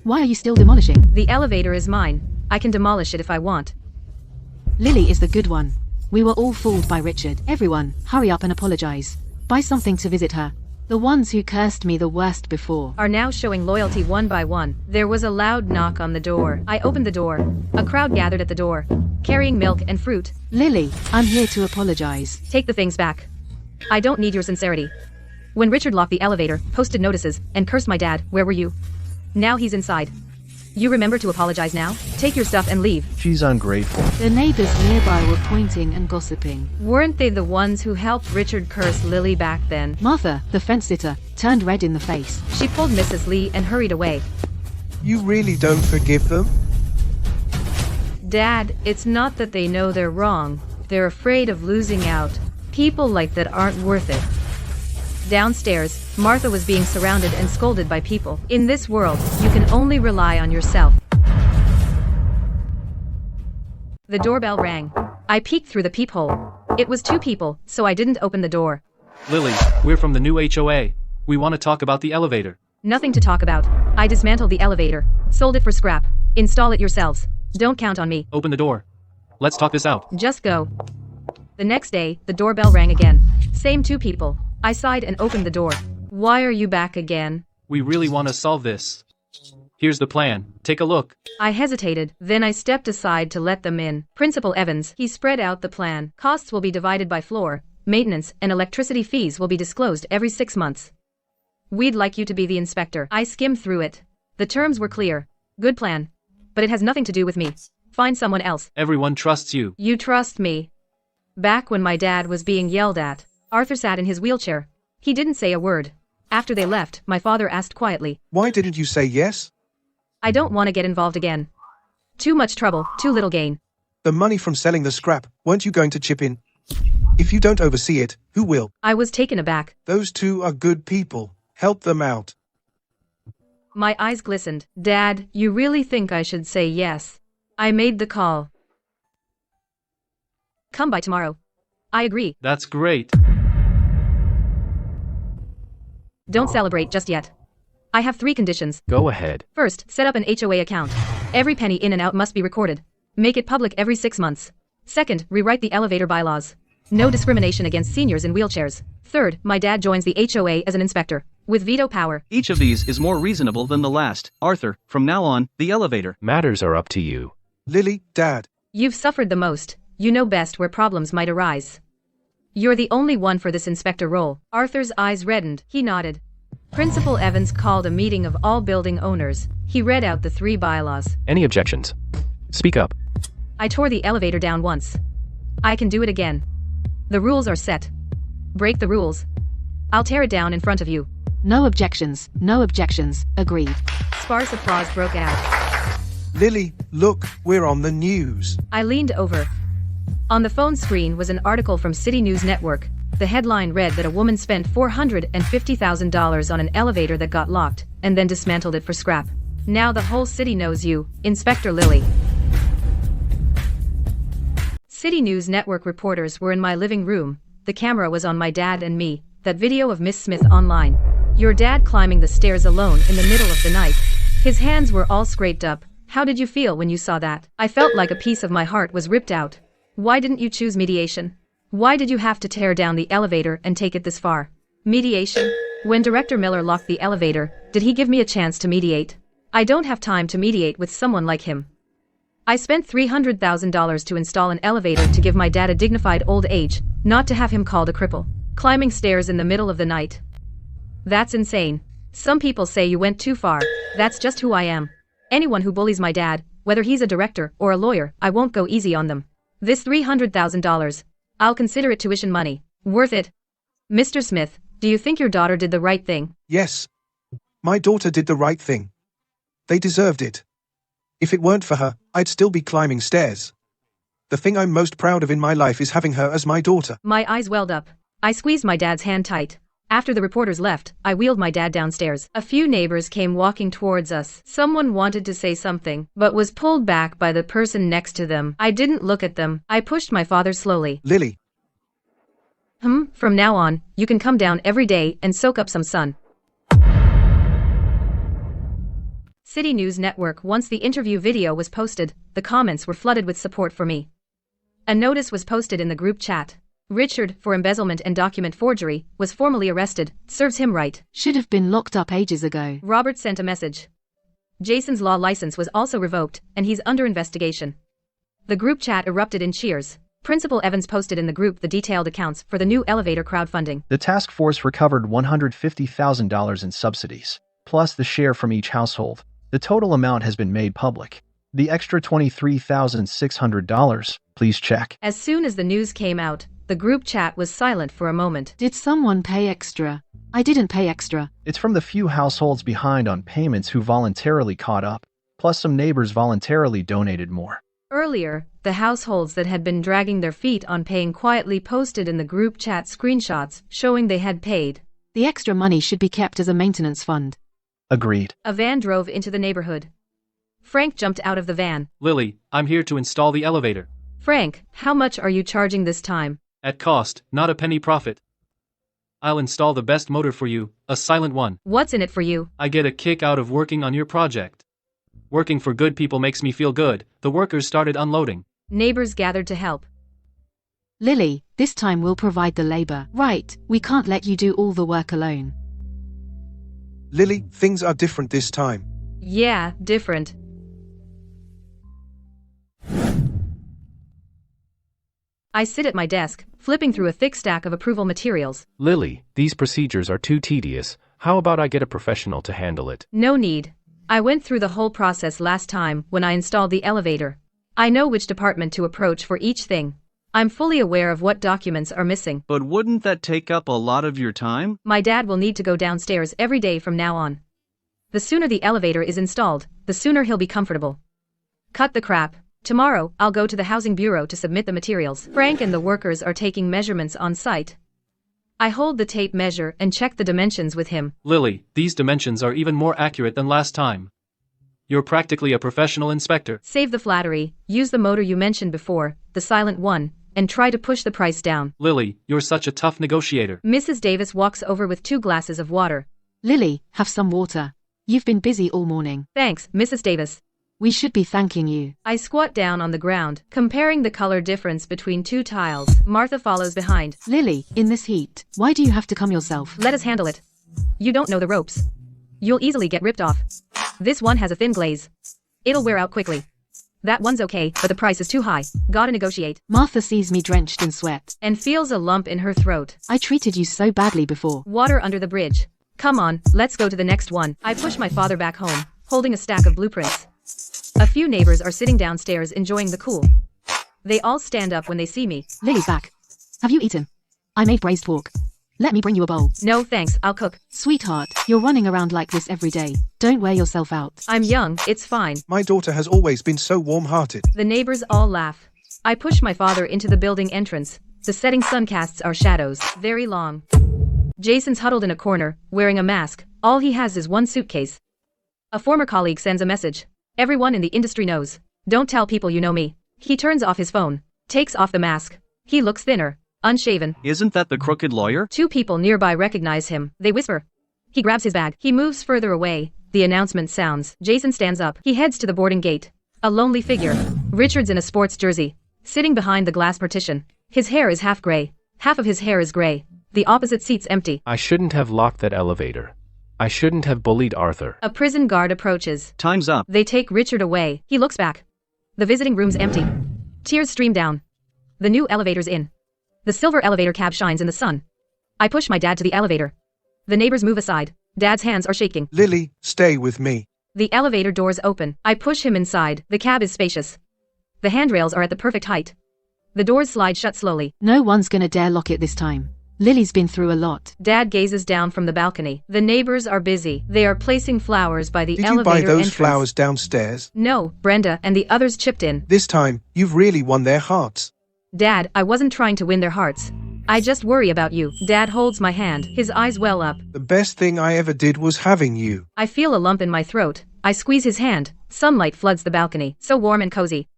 Why are you still demolishing? The elevator is mine. I can demolish it if I want. Lily is the good one. We were all fooled by Richard. Everyone, hurry up and apologize. Buy something to visit her. The ones who cursed me the worst before are now showing loyalty one by one. There was a loud knock on the door. I opened the door. A crowd gathered at the door, carrying milk and fruit. Lily, I'm here to apologize. Take the things back. I don't need your sincerity. When Richard locked the elevator, posted notices, and cursed my dad, where were you? Now he's inside. You remember to apologize now? Take your stuff and leave. She's ungrateful. The neighbors nearby were pointing and gossiping. Weren't they the ones who helped Richard curse Lily back then? Martha, the fence sitter, turned red in the face. She pulled Mrs. Lee and hurried away. You really don't forgive them? Dad, it's not that they know they're wrong. They're afraid of losing out. People like that aren't worth it. Downstairs, Martha was being surrounded and scolded by people. In this world, you can only rely on yourself. The doorbell rang. I peeked through the peephole. It was 2 people, so I didn't open the door. Lily, we're from the new HOA. We want to talk about the elevator. Nothing to talk about. I dismantled the elevator, sold it for scrap. Install it yourselves. Don't count on me. Open the door. Let's talk this out. Just go. The next day, the doorbell rang again. Same 2 people. I sighed and opened the door. Why are you back again? We really want to solve this. Here's the plan. Take a look. I hesitated, then I stepped aside to let them in. Principal Evans, he spread out the plan. Costs will be divided by floor. Maintenance and electricity fees will be disclosed every 6 months. We'd like you to be the inspector. I skimmed through it. The terms were clear. Good plan. But it has nothing to do with me. Find someone else. Everyone trusts you. You trust me. Back when my dad was being yelled at, Arthur sat in his wheelchair. He didn't say a word. After they left, my father asked quietly, Why didn't you say yes? I don't want to get involved again. Too much trouble, too little gain. The money from selling the scrap, weren't you going to chip in? If you don't oversee it, who will? I was taken aback. Those 2 are good people. Help them out. My eyes glistened. Dad, you really think I should say yes? I made the call. Come by tomorrow. I agree. That's great. Don't celebrate just yet. I have 3 conditions. Go ahead. First, set up an HOA account. Every penny in and out must be recorded. Make it public every 6 months. Second, rewrite the elevator bylaws. No discrimination against seniors in wheelchairs. Third, my dad joins the HOA as an inspector, with veto power. Each of these is more reasonable than the last. Arthur, from now on, the elevator. Matters are up to you. Lily, Dad. You've suffered the most. You know best where problems might arise. You're the only one for this inspector role. Arthur's eyes reddened. He nodded. Principal Evans called a meeting of all building owners. He read out the 3 bylaws. Any objections? Speak up. I tore the elevator down once. I can do it again. The rules are set. Break the rules. I'll tear it down in front of you. No objections, no objections, agreed. Sparse applause broke out. Lily, look, we're on the news. I leaned over. On the phone screen was an article from City News Network. The headline read that a woman spent $450,000 on an elevator that got locked, and then dismantled it for scrap. Now the whole city knows you, Inspector Lily. City News Network reporters were in my living room. The camera was on my dad and me. That video of Miss Smith online. Your dad climbing the stairs alone in the middle of the night. His hands were all scraped up. How did you feel when you saw that? I felt like a piece of my heart was ripped out. Why didn't you choose mediation? Why did you have to tear down the elevator and take it this far? Mediation? When Director Miller locked the elevator, did he give me a chance to mediate? I don't have time to mediate with someone like him. I spent $300,000 to install an elevator to give my dad a dignified old age, not to have him called a cripple. Climbing stairs in the middle of the night. That's insane. Some people say you went too far. That's just who I am. Anyone who bullies my dad, whether he's a director or a lawyer, I won't go easy on them. This $300,000. I'll consider it tuition money. Worth it. Mr. Smith, do you think your daughter did the right thing? Yes. My daughter did the right thing. They deserved it. If it weren't for her, I'd still be climbing stairs. The thing I'm most proud of in my life is having her as my daughter. My eyes welled up. I squeezed my dad's hand tight. After the reporters left, I wheeled my dad downstairs. A few neighbors came walking towards us. Someone wanted to say something, but was pulled back by the person next to them. I didn't look at them. I pushed my father slowly. Lily. From now on, you can come down every day and soak up some sun. City News Network. Once the interview video was posted, the comments were flooded with support for me. A notice was posted in the group chat. Richard, for embezzlement and document forgery, was formally arrested. Serves him right. Should have been locked up ages ago. Robert sent a message. Jason's law license was also revoked, and he's under investigation. The group chat erupted in cheers. Principal Evans posted in the group the detailed accounts for the new elevator crowdfunding. The task force recovered $150,000 in subsidies, plus the share from each household. The total amount has been made public. The extra $23,600, please check. As soon as the news came out, the group chat was silent for a moment. Did someone pay extra? I didn't pay extra. It's from the few households behind on payments who voluntarily caught up, plus some neighbors voluntarily donated more. Earlier, the households that had been dragging their feet on paying quietly posted in the group chat screenshots showing they had paid. The extra money should be kept as a maintenance fund. Agreed. A van drove into the neighborhood. Frank jumped out of the van. Lily, I'm here to install the elevator. Frank, how much are you charging this time? At cost, not a penny profit. I'll install the best motor for you, a silent one. What's in it for you? I get a kick out of working on your project. Working for good people makes me feel good. The workers started unloading. Neighbors gathered to help. Lily, this time we'll provide the labor. Right, we can't let you do all the work alone. Lily, things are different this time. Yeah, different. I sit at my desk, flipping through a thick stack of approval materials. Lily, these procedures are too tedious. How about I get a professional to handle it? No need. I went through the whole process last time when I installed the elevator. I know which department to approach for each thing. I'm fully aware of what documents are missing. But wouldn't that take up a lot of your time? My dad will need to go downstairs every day from now on. The sooner the elevator is installed, the sooner he'll be comfortable. Cut the crap. Tomorrow, I'll go to the housing bureau to submit the materials. Frank and the workers are taking measurements on site. I hold the tape measure and check the dimensions with him. Lily, these dimensions are even more accurate than last time. You're practically a professional inspector. Save the flattery, use the motor you mentioned before, the silent one, and try to push the price down. Lily, you're such a tough negotiator. Mrs. Davis walks over with 2 glasses of water. Lily, have some water. You've been busy all morning. Thanks, Mrs. Davis. We should be thanking you. I squat down on the ground, comparing the color difference between 2 tiles. Martha follows behind. Lily, in this heat, why do you have to come yourself? Let us handle it. You don't know the ropes. You'll easily get ripped off. This one has a thin glaze. It'll wear out quickly. That one's okay, but the price is too high. Gotta negotiate. Martha sees me drenched in sweat. And feels a lump in her throat. I treated you so badly before. Water under the bridge. Come on, let's go to the next one. I push my father back home, holding a stack of blueprints. A few neighbors are sitting downstairs enjoying the cool. They all stand up when they see me. Lily's back. Have you eaten? I made braised pork. Let me bring you a bowl. No thanks, I'll cook. Sweetheart, you're running around like this every day. Don't wear yourself out. I'm young, it's fine. My daughter has always been so warm-hearted. The neighbors all laugh. I push my father into the building entrance. The setting sun casts our shadows, very long. Jason's huddled in a corner, wearing a mask. All he has is one suitcase. A former colleague sends a message. Everyone in the industry knows. Don't tell people you know me. He turns off his phone, takes off the mask. He looks thinner, unshaven. Isn't that the crooked lawyer? 2 people nearby recognize him. They whisper. He grabs his bag. He moves further away. The announcement sounds. Jason stands up. He heads to the boarding gate. A lonely figure. Richard's in a sports jersey, sitting behind the glass partition. His hair is half gray. Half of his hair is gray. The opposite seat's empty. I shouldn't have locked that elevator. I shouldn't have bullied Arthur. A prison guard approaches. Time's up. They take Richard away. He looks back. The visiting room's empty. Tears stream down. The new elevator's in. The silver elevator cab shines in the sun. I push my dad to the elevator. The neighbors move aside. Dad's hands are shaking. Lily, stay with me. The elevator doors open. I push him inside. The cab is spacious. The handrails are at the perfect height. The doors slide shut slowly. No one's gonna dare lock it this time. Lily's been through a lot. Dad gazes down from the balcony. The neighbors are busy. They are placing flowers by the Did elevator you buy those entrance. flowers downstairs? No, Brenda and the others chipped in. This time, you've really won their hearts. Dad, I wasn't trying to win their hearts. I just worry about you. Dad holds my hand. His eyes well up. The best thing I ever did was having you. I feel a lump in my throat. I squeeze his hand. Sunlight floods the balcony. So warm and cozy.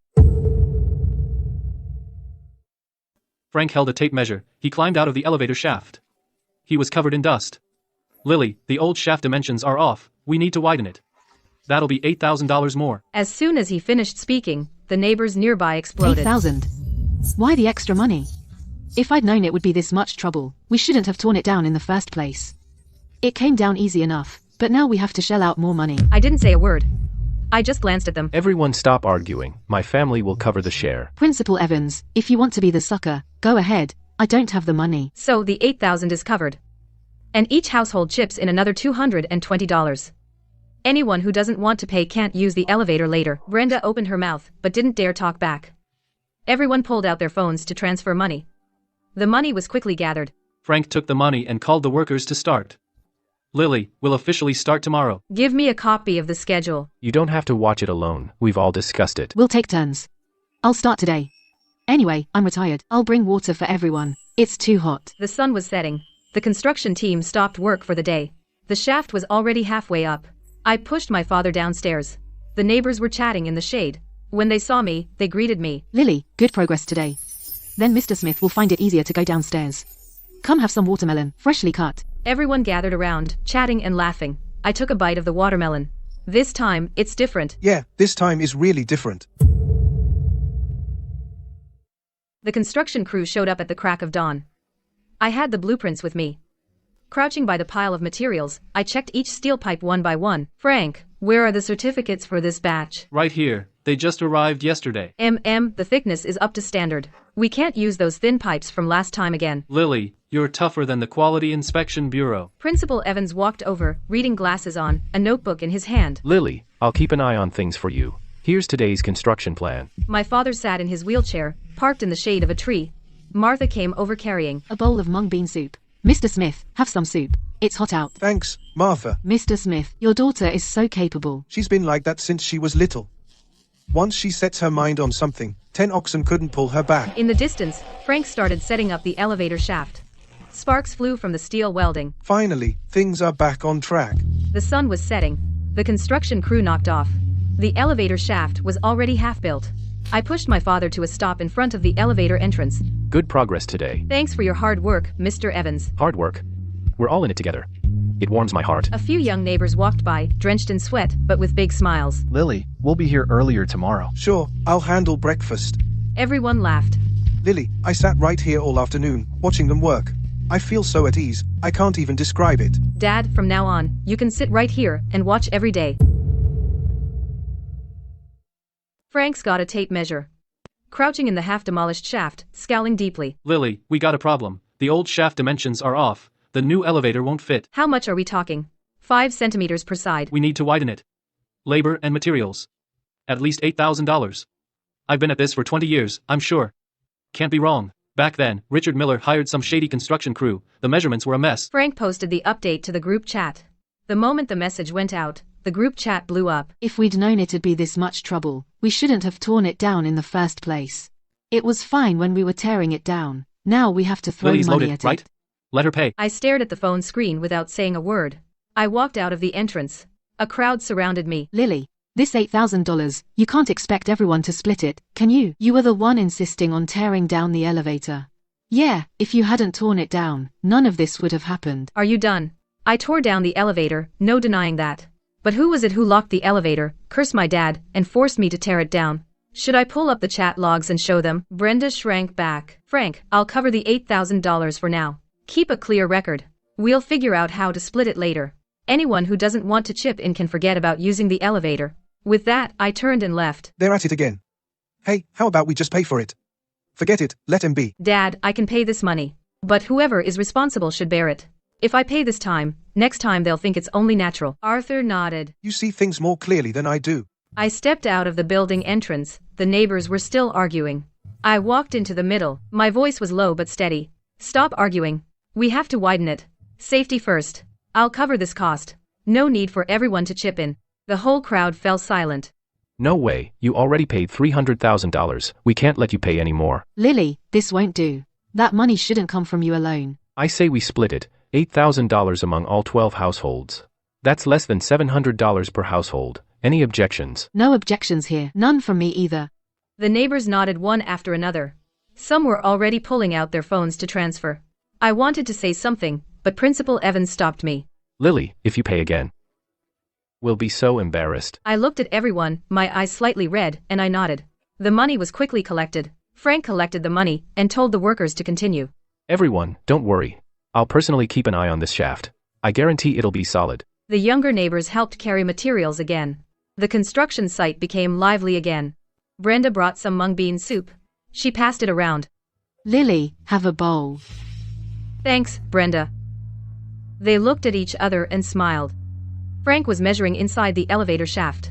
Frank held a tape measure. He climbed out of the elevator shaft. He was covered in dust. Lily, the old shaft dimensions are off. We need to widen it. That'll be $8,000 more. As soon as he finished speaking, the neighbors nearby exploded. 8,000. Why the extra money? If I'd known it would be this much trouble, we shouldn't have torn it down in the first place. It came down easy enough, but now we have to shell out more money. I didn't say a word. I just glanced at them. Everyone stop arguing. My family will cover the share. Principal Evans, if you want to be the sucker, go ahead. I don't have the money. So the 8,000 is covered. And each household chips in another $220. Anyone who doesn't want to pay can't use the elevator later. Brenda opened her mouth, but didn't dare talk back. Everyone pulled out their phones to transfer money. The money was quickly gathered. Frank took the money and called the workers to start. Lily, we'll officially start tomorrow. Give me a copy of the schedule. You don't have to watch it alone. We've all discussed it. We'll take turns. I'll start today. Anyway, I'm retired. I'll bring water for everyone. It's too hot. The sun was setting. The construction team stopped work for the day. The shaft was already halfway up. I pushed my father downstairs. The neighbors were chatting in the shade. When they saw me, they greeted me. Lily, good progress today. Then Mr. Smith will find it easier to go downstairs. Come have some watermelon, freshly cut. Everyone gathered around, chatting and laughing. I took a bite of the watermelon. This time, it's different. Yeah, this time is really different. The construction crew showed up at the crack of dawn. I had the blueprints with me. Crouching by the pile of materials, I checked each steel pipe one by one. Frank, where are the certificates for this batch? Right here. They just arrived yesterday. The thickness is up to standard. We can't use those thin pipes from last time again. Lily, you're tougher than the Quality Inspection Bureau. Principal Evans walked over, reading glasses on, a notebook in his hand. Lily, I'll keep an eye on things for you. Here's today's construction plan. My father sat in his wheelchair, parked in the shade of a tree. Martha came over carrying a bowl of mung bean soup. Mr. Smith, have some soup. It's hot out. Thanks, Martha. Mr. Smith, your daughter is so capable. She's been like that since she was little. Once she sets her mind on something, 10 oxen couldn't pull her back. In the distance, Frank started setting up the elevator shaft. Sparks flew from the steel welding. Finally, things are back on track. The sun was setting. The construction crew knocked off. The elevator shaft was already half built. I pushed my father to a stop in front of the elevator entrance. Good progress today. Thanks for your hard work, Mr. Evans. Hard work? We're all in it together. It warms my heart. A few young neighbors walked by, drenched in sweat, but with big smiles. Lily, we'll be here earlier tomorrow. Sure, I'll handle breakfast. Everyone laughed. Lily, I sat right here all afternoon, watching them work. I feel so at ease, I can't even describe it. Dad, from now on, you can sit right here and watch every day. Frank's got a tape measure. Crouching in the half-demolished shaft, scowling deeply. Lily, we got a problem. The old shaft dimensions are off. The new elevator won't fit. How much are we talking? 5 centimeters per side. We need to widen it. Labor and materials. At least $8,000. I've been at this for 20 years, I'm sure. Can't be wrong. Back then, Richard Miller hired some shady construction crew. The measurements were a mess. Frank posted the update to the group chat. The moment the message went out, the group chat blew up. If we'd known it'd be this much trouble, we shouldn't have torn it down in the first place. It was fine when we were tearing it down. Now we have to throw Lily's money loaded, at right? it. Let her pay. I stared at the phone screen without saying a word. I walked out of the entrance. A crowd surrounded me. Lily, this $8,000, you can't expect everyone to split it, can you? You were the one insisting on tearing down the elevator. Yeah, if you hadn't torn it down, none of this would have happened. Are you done? I tore down the elevator, no denying that. But who was it who locked the elevator, cursed my dad, and forced me to tear it down? Should I pull up the chat logs and show them? Brenda shrank back. Frank, I'll cover the $8,000 for now. Keep a clear record. We'll figure out how to split it later. Anyone who doesn't want to chip in can forget about using the elevator. With that, I turned and left. They're at it again. Hey, how about we just pay for it? Forget it, let him be. Dad, I can pay this money. But whoever is responsible should bear it. If I pay this time, next time they'll think it's only natural. Arthur nodded. You see things more clearly than I do. I stepped out of the building entrance. The neighbors were still arguing. I walked into the middle. My voice was low but steady. Stop arguing. We have to widen it. Safety first. I'll cover this cost. No need for everyone to chip in. The whole crowd fell silent. No way, you already paid $300,000. We can't let you pay any more. Lily, this won't do. That money shouldn't come from you alone. I say we split it, $8,000 among all 12 households. That's less than $700 per household. Any objections? No objections here. None from me either. The neighbors nodded one after another. Some were already pulling out their phones to transfer. I wanted to say something, but Principal Evans stopped me. Lily, if you pay again, we'll be so embarrassed. I looked at everyone, my eyes slightly red, and I nodded. The money was quickly collected. Frank collected the money and told the workers to continue. Everyone, don't worry. I'll personally keep an eye on this shaft. I guarantee it'll be solid. The younger neighbors helped carry materials again. The construction site became lively again. Brenda brought some mung bean soup. She passed it around. Lily, have a bowl. Thanks, Brenda. They looked at each other and smiled. Frank was measuring inside the elevator shaft.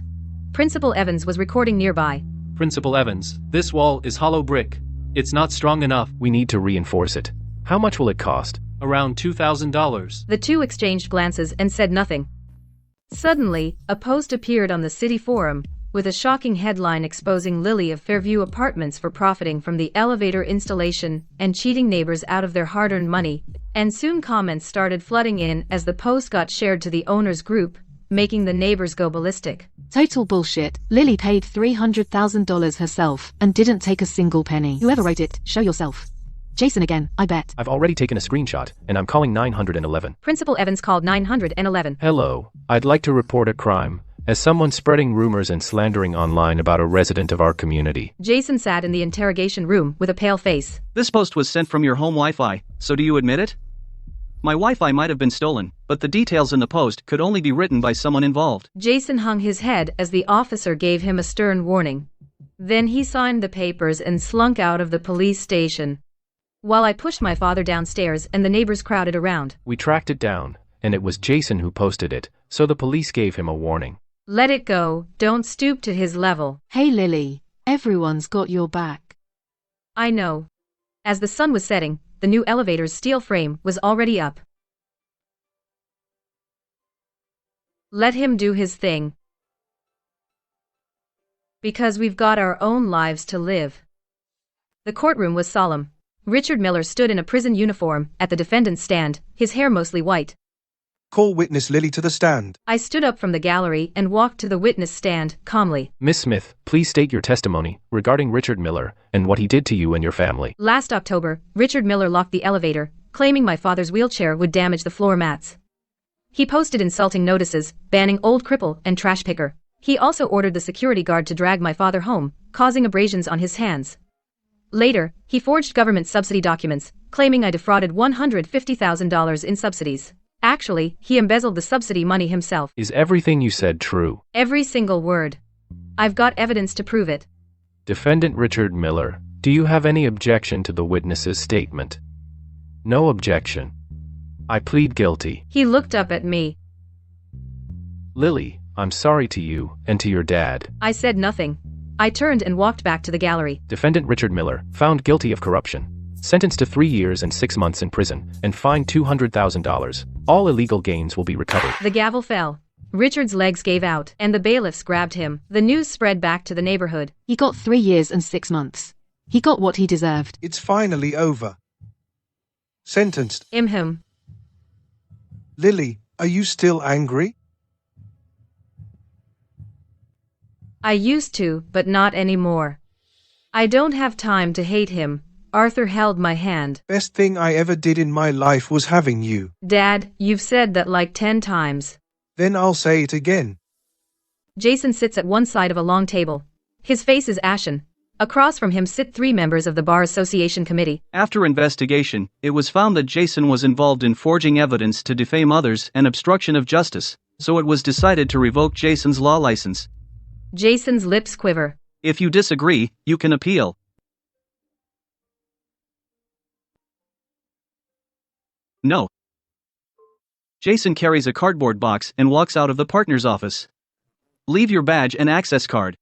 Principal Evans was recording nearby. Principal Evans, this wall is hollow brick. It's not strong enough. We need to reinforce it. How much will it cost? Around $2,000. The two exchanged glances and said nothing. Suddenly, a post appeared on the city forum, with a shocking headline exposing Lily of Fairview Apartments for profiting from the elevator installation and cheating neighbors out of their hard-earned money, and soon comments started flooding in as the post got shared to the owners group, making the neighbors go ballistic. Total bullshit. Lily paid $300,000 herself and didn't take a single penny. Whoever wrote it, show yourself. Jason again, I bet. I've already taken a screenshot, and I'm calling 911. Principal Evans called 911. Hello, I'd like to report a crime, as someone spreading rumors and slandering online about a resident of our community. Jason sat in the interrogation room with a pale face. This post was sent from your home Wi-Fi, so do you admit it? My Wi-Fi might have been stolen, but the details in the post could only be written by someone involved. Jason hung his head as the officer gave him a stern warning. Then he signed the papers and slunk out of the police station. While I pushed my father downstairs and the neighbors crowded around. We tracked it down, and it was Jason who posted it, so the police gave him a warning. Let it go, don't stoop to his level. Hey Lily, everyone's got your back. I know. As the sun was setting, the new elevator's steel frame was already up. Let him do his thing. Because we've got our own lives to live. The courtroom was solemn. Richard Miller stood in a prison uniform at the defendant's stand, his hair mostly white. Call witness Lily to the stand. I stood up from the gallery and walked to the witness stand, calmly. Miss Smith, please state your testimony regarding Richard Miller and what he did to you and your family. Last October, Richard Miller locked the elevator, claiming my father's wheelchair would damage the floor mats. He posted insulting notices, banning old cripple and trash picker. He also ordered the security guard to drag my father home, causing abrasions on his hands. Later, he forged government subsidy documents, claiming I defrauded $150,000 in subsidies. Actually, he embezzled the subsidy money himself. Is everything you said true? Every single word. I've got evidence to prove it. Defendant Richard Miller, do you have any objection to the witness's statement? No objection. I plead guilty. He looked up at me. Lily, I'm sorry to you and to your dad. I said nothing. I turned and walked back to the gallery. Defendant Richard Miller, found guilty of corruption. Sentenced to 3 years and 6 months in prison, and fined $200,000. All illegal gains will be recovered. The gavel fell. Richard's legs gave out, and the bailiffs grabbed him. The news spread back to the neighborhood. He got 3 years and 6 months. He got what he deserved. It's finally over. Sentenced. Him. Lily, are you still angry? I used to, but not anymore. I don't have time to hate him. Arthur held my hand. Best thing I ever did in my life was having you. Dad, you've said that like 10 times. Then I'll say it again. Jason sits at one side of a long table. His face is ashen. Across from him sit 3 members of the Bar Association Committee. After investigation, it was found that Jason was involved in forging evidence to defame others and obstruction of justice, so it was decided to revoke Jason's law license. Jason's lips quiver. If you disagree, you can appeal. No. Jason carries a cardboard box and walks out of the partner's office. Leave your badge and access card.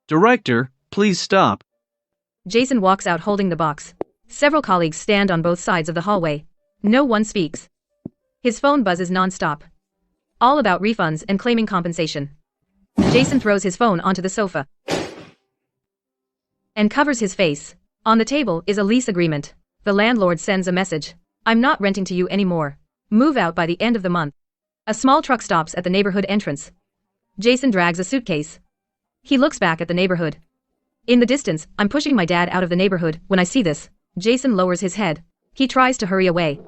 Director, please stop. Jason walks out holding the box. Several colleagues stand on both sides of the hallway. No one speaks. His phone buzzes non-stop. All about refunds and claiming compensation. Jason throws his phone onto the sofa and covers his face. On the table is a lease agreement. The landlord sends a message. I'm not renting to you anymore. Move out by the end of the month. A small truck stops at the neighborhood entrance. Jason drags a suitcase. He looks back at the neighborhood. In the distance, I'm pushing my dad out of the neighborhood. When I see this, Jason lowers his head. He tries to hurry away.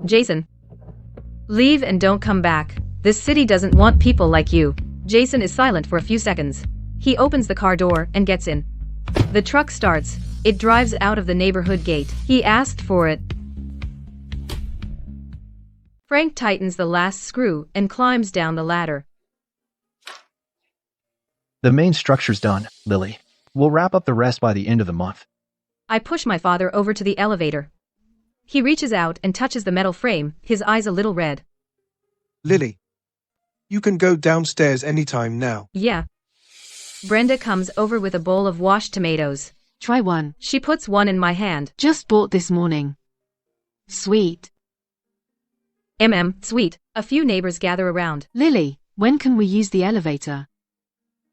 Jason. Leave and don't come back. This city doesn't want people like you. Jason is silent for a few seconds. He opens the car door and gets in. The truck starts. It drives out of the neighborhood gate. He asked for it. Frank tightens the last screw and climbs down the ladder. The main structure's done, Lily. We'll wrap up the rest by the end of the month. I push my father over to the elevator. He reaches out and touches the metal frame, his eyes a little red. Lily, you can go downstairs anytime now. Yeah. Brenda comes over with a bowl of washed tomatoes. Try one. She puts one in my hand. Just bought this morning. Sweet. Sweet. A few neighbors gather around. Lily, when can we use the elevator?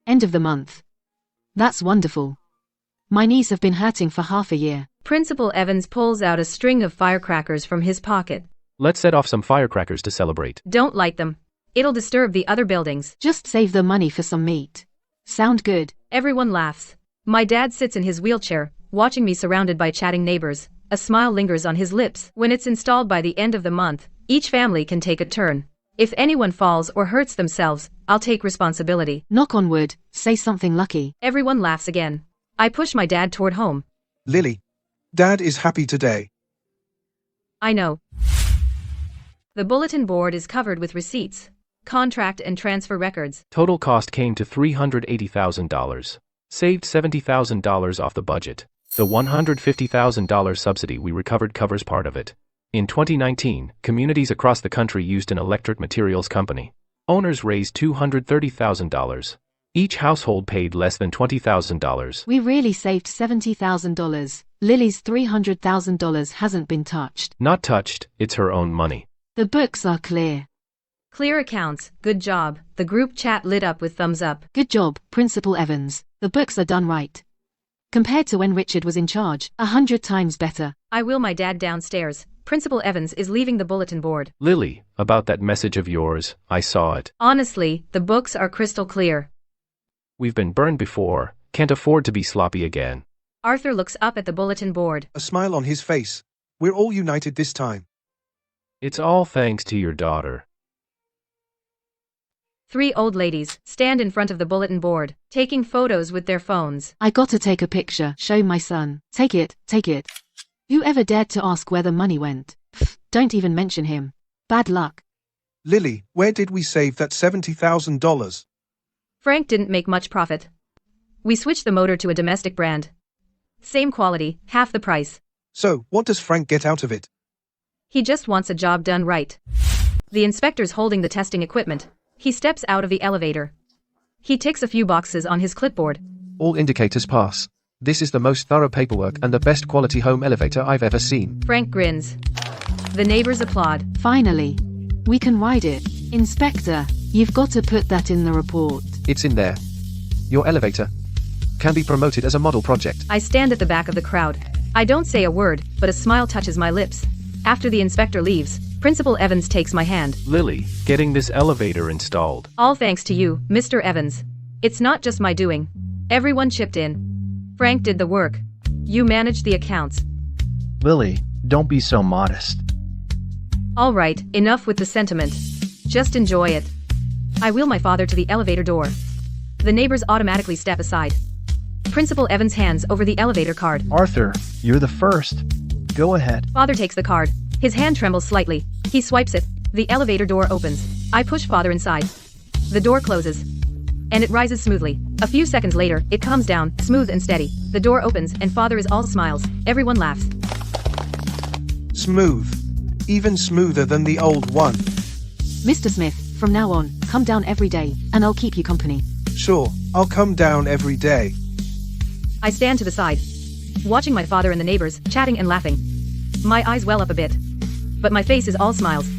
End of the month. That's wonderful. My knees have been hurting for half a year. Principal Evans pulls out a string of firecrackers from his pocket. Let's set off some firecrackers to celebrate. Don't light them. It'll disturb the other buildings. Just save the money for some meat. Sound good? Everyone laughs. My dad sits in his wheelchair, watching me surrounded by chatting neighbors. A smile lingers on his lips. When it's installed by the end of the month, each family can take a turn. If anyone falls or hurts themselves, I'll take responsibility. Knock on wood, say something lucky. Everyone laughs again. I push my dad toward home. Lily, Dad is happy today. I know. The bulletin board is covered with receipts, contract and transfer records. Total cost came to $380,000. Saved $70,000 off the budget. The $150,000 subsidy we recovered covers part of it. In 2019, communities across the country used an electric materials company. Owners raised $230,000. Each household paid less than $20,000. We really saved $70,000. Lily's $300,000 hasn't been touched. Not touched, it's her own money. The books are clear. Clear accounts, good job. The group chat lit up with thumbs up. Good job, Principal Evans. The books are done right. Compared to when Richard was in charge, 100 times better. I wheel my dad downstairs. Principal Evans is leaving the bulletin board. Lily, about that message of yours, I saw it. Honestly, the books are crystal clear. We've been burned before, can't afford to be sloppy again. Arthur looks up at the bulletin board. A smile on his face. We're all united this time. It's all thanks to your daughter. 3 old ladies stand in front of the bulletin board, taking photos with their phones. I gotta take a picture, show my son. Take it, take it. Who ever dared to ask where the money went? Pfft, don't even mention him. Bad luck. Lily, where did we save that $70,000? Frank didn't make much profit. We switched the motor to a domestic brand. Same quality, half the price. So, what does Frank get out of it? He just wants a job done right. The inspector's holding the testing equipment. He steps out of the elevator. He ticks a few boxes on his clipboard. All indicators pass. This is the most thorough paperwork and the best quality home elevator I've ever seen. Frank grins. The neighbors applaud. Finally. We can ride it. Inspector, you've got to put that in the report. It's in there. Your elevator can be promoted as a model project. I stand at the back of the crowd. I don't say a word, but a smile touches my lips. After the inspector leaves, Principal Evans takes my hand. Lily, getting this elevator installed. All thanks to you, Mr. Evans. It's not just my doing. Everyone chipped in. Frank did the work. You managed the accounts. Lily, don't be so modest. All right, enough with the sentiment. Just enjoy it. I wheel my father to the elevator door. The neighbors automatically step aside. Principal Evans hands over the elevator card. Arthur, you're the first. Go ahead. Father takes the card. His hand trembles slightly. He swipes it. The elevator door opens. I push father inside. The door closes. And it rises smoothly. A few seconds later, it comes down, smooth and steady. The door opens and father is all smiles. Everyone laughs. Smooth. Even smoother than the old one. Mr. Smith, from now on, come down every day, and I'll keep you company. Sure, I'll come down every day. I stand to the side, watching my father and the neighbors, chatting and laughing. My eyes well up a bit. But my face is all smiles.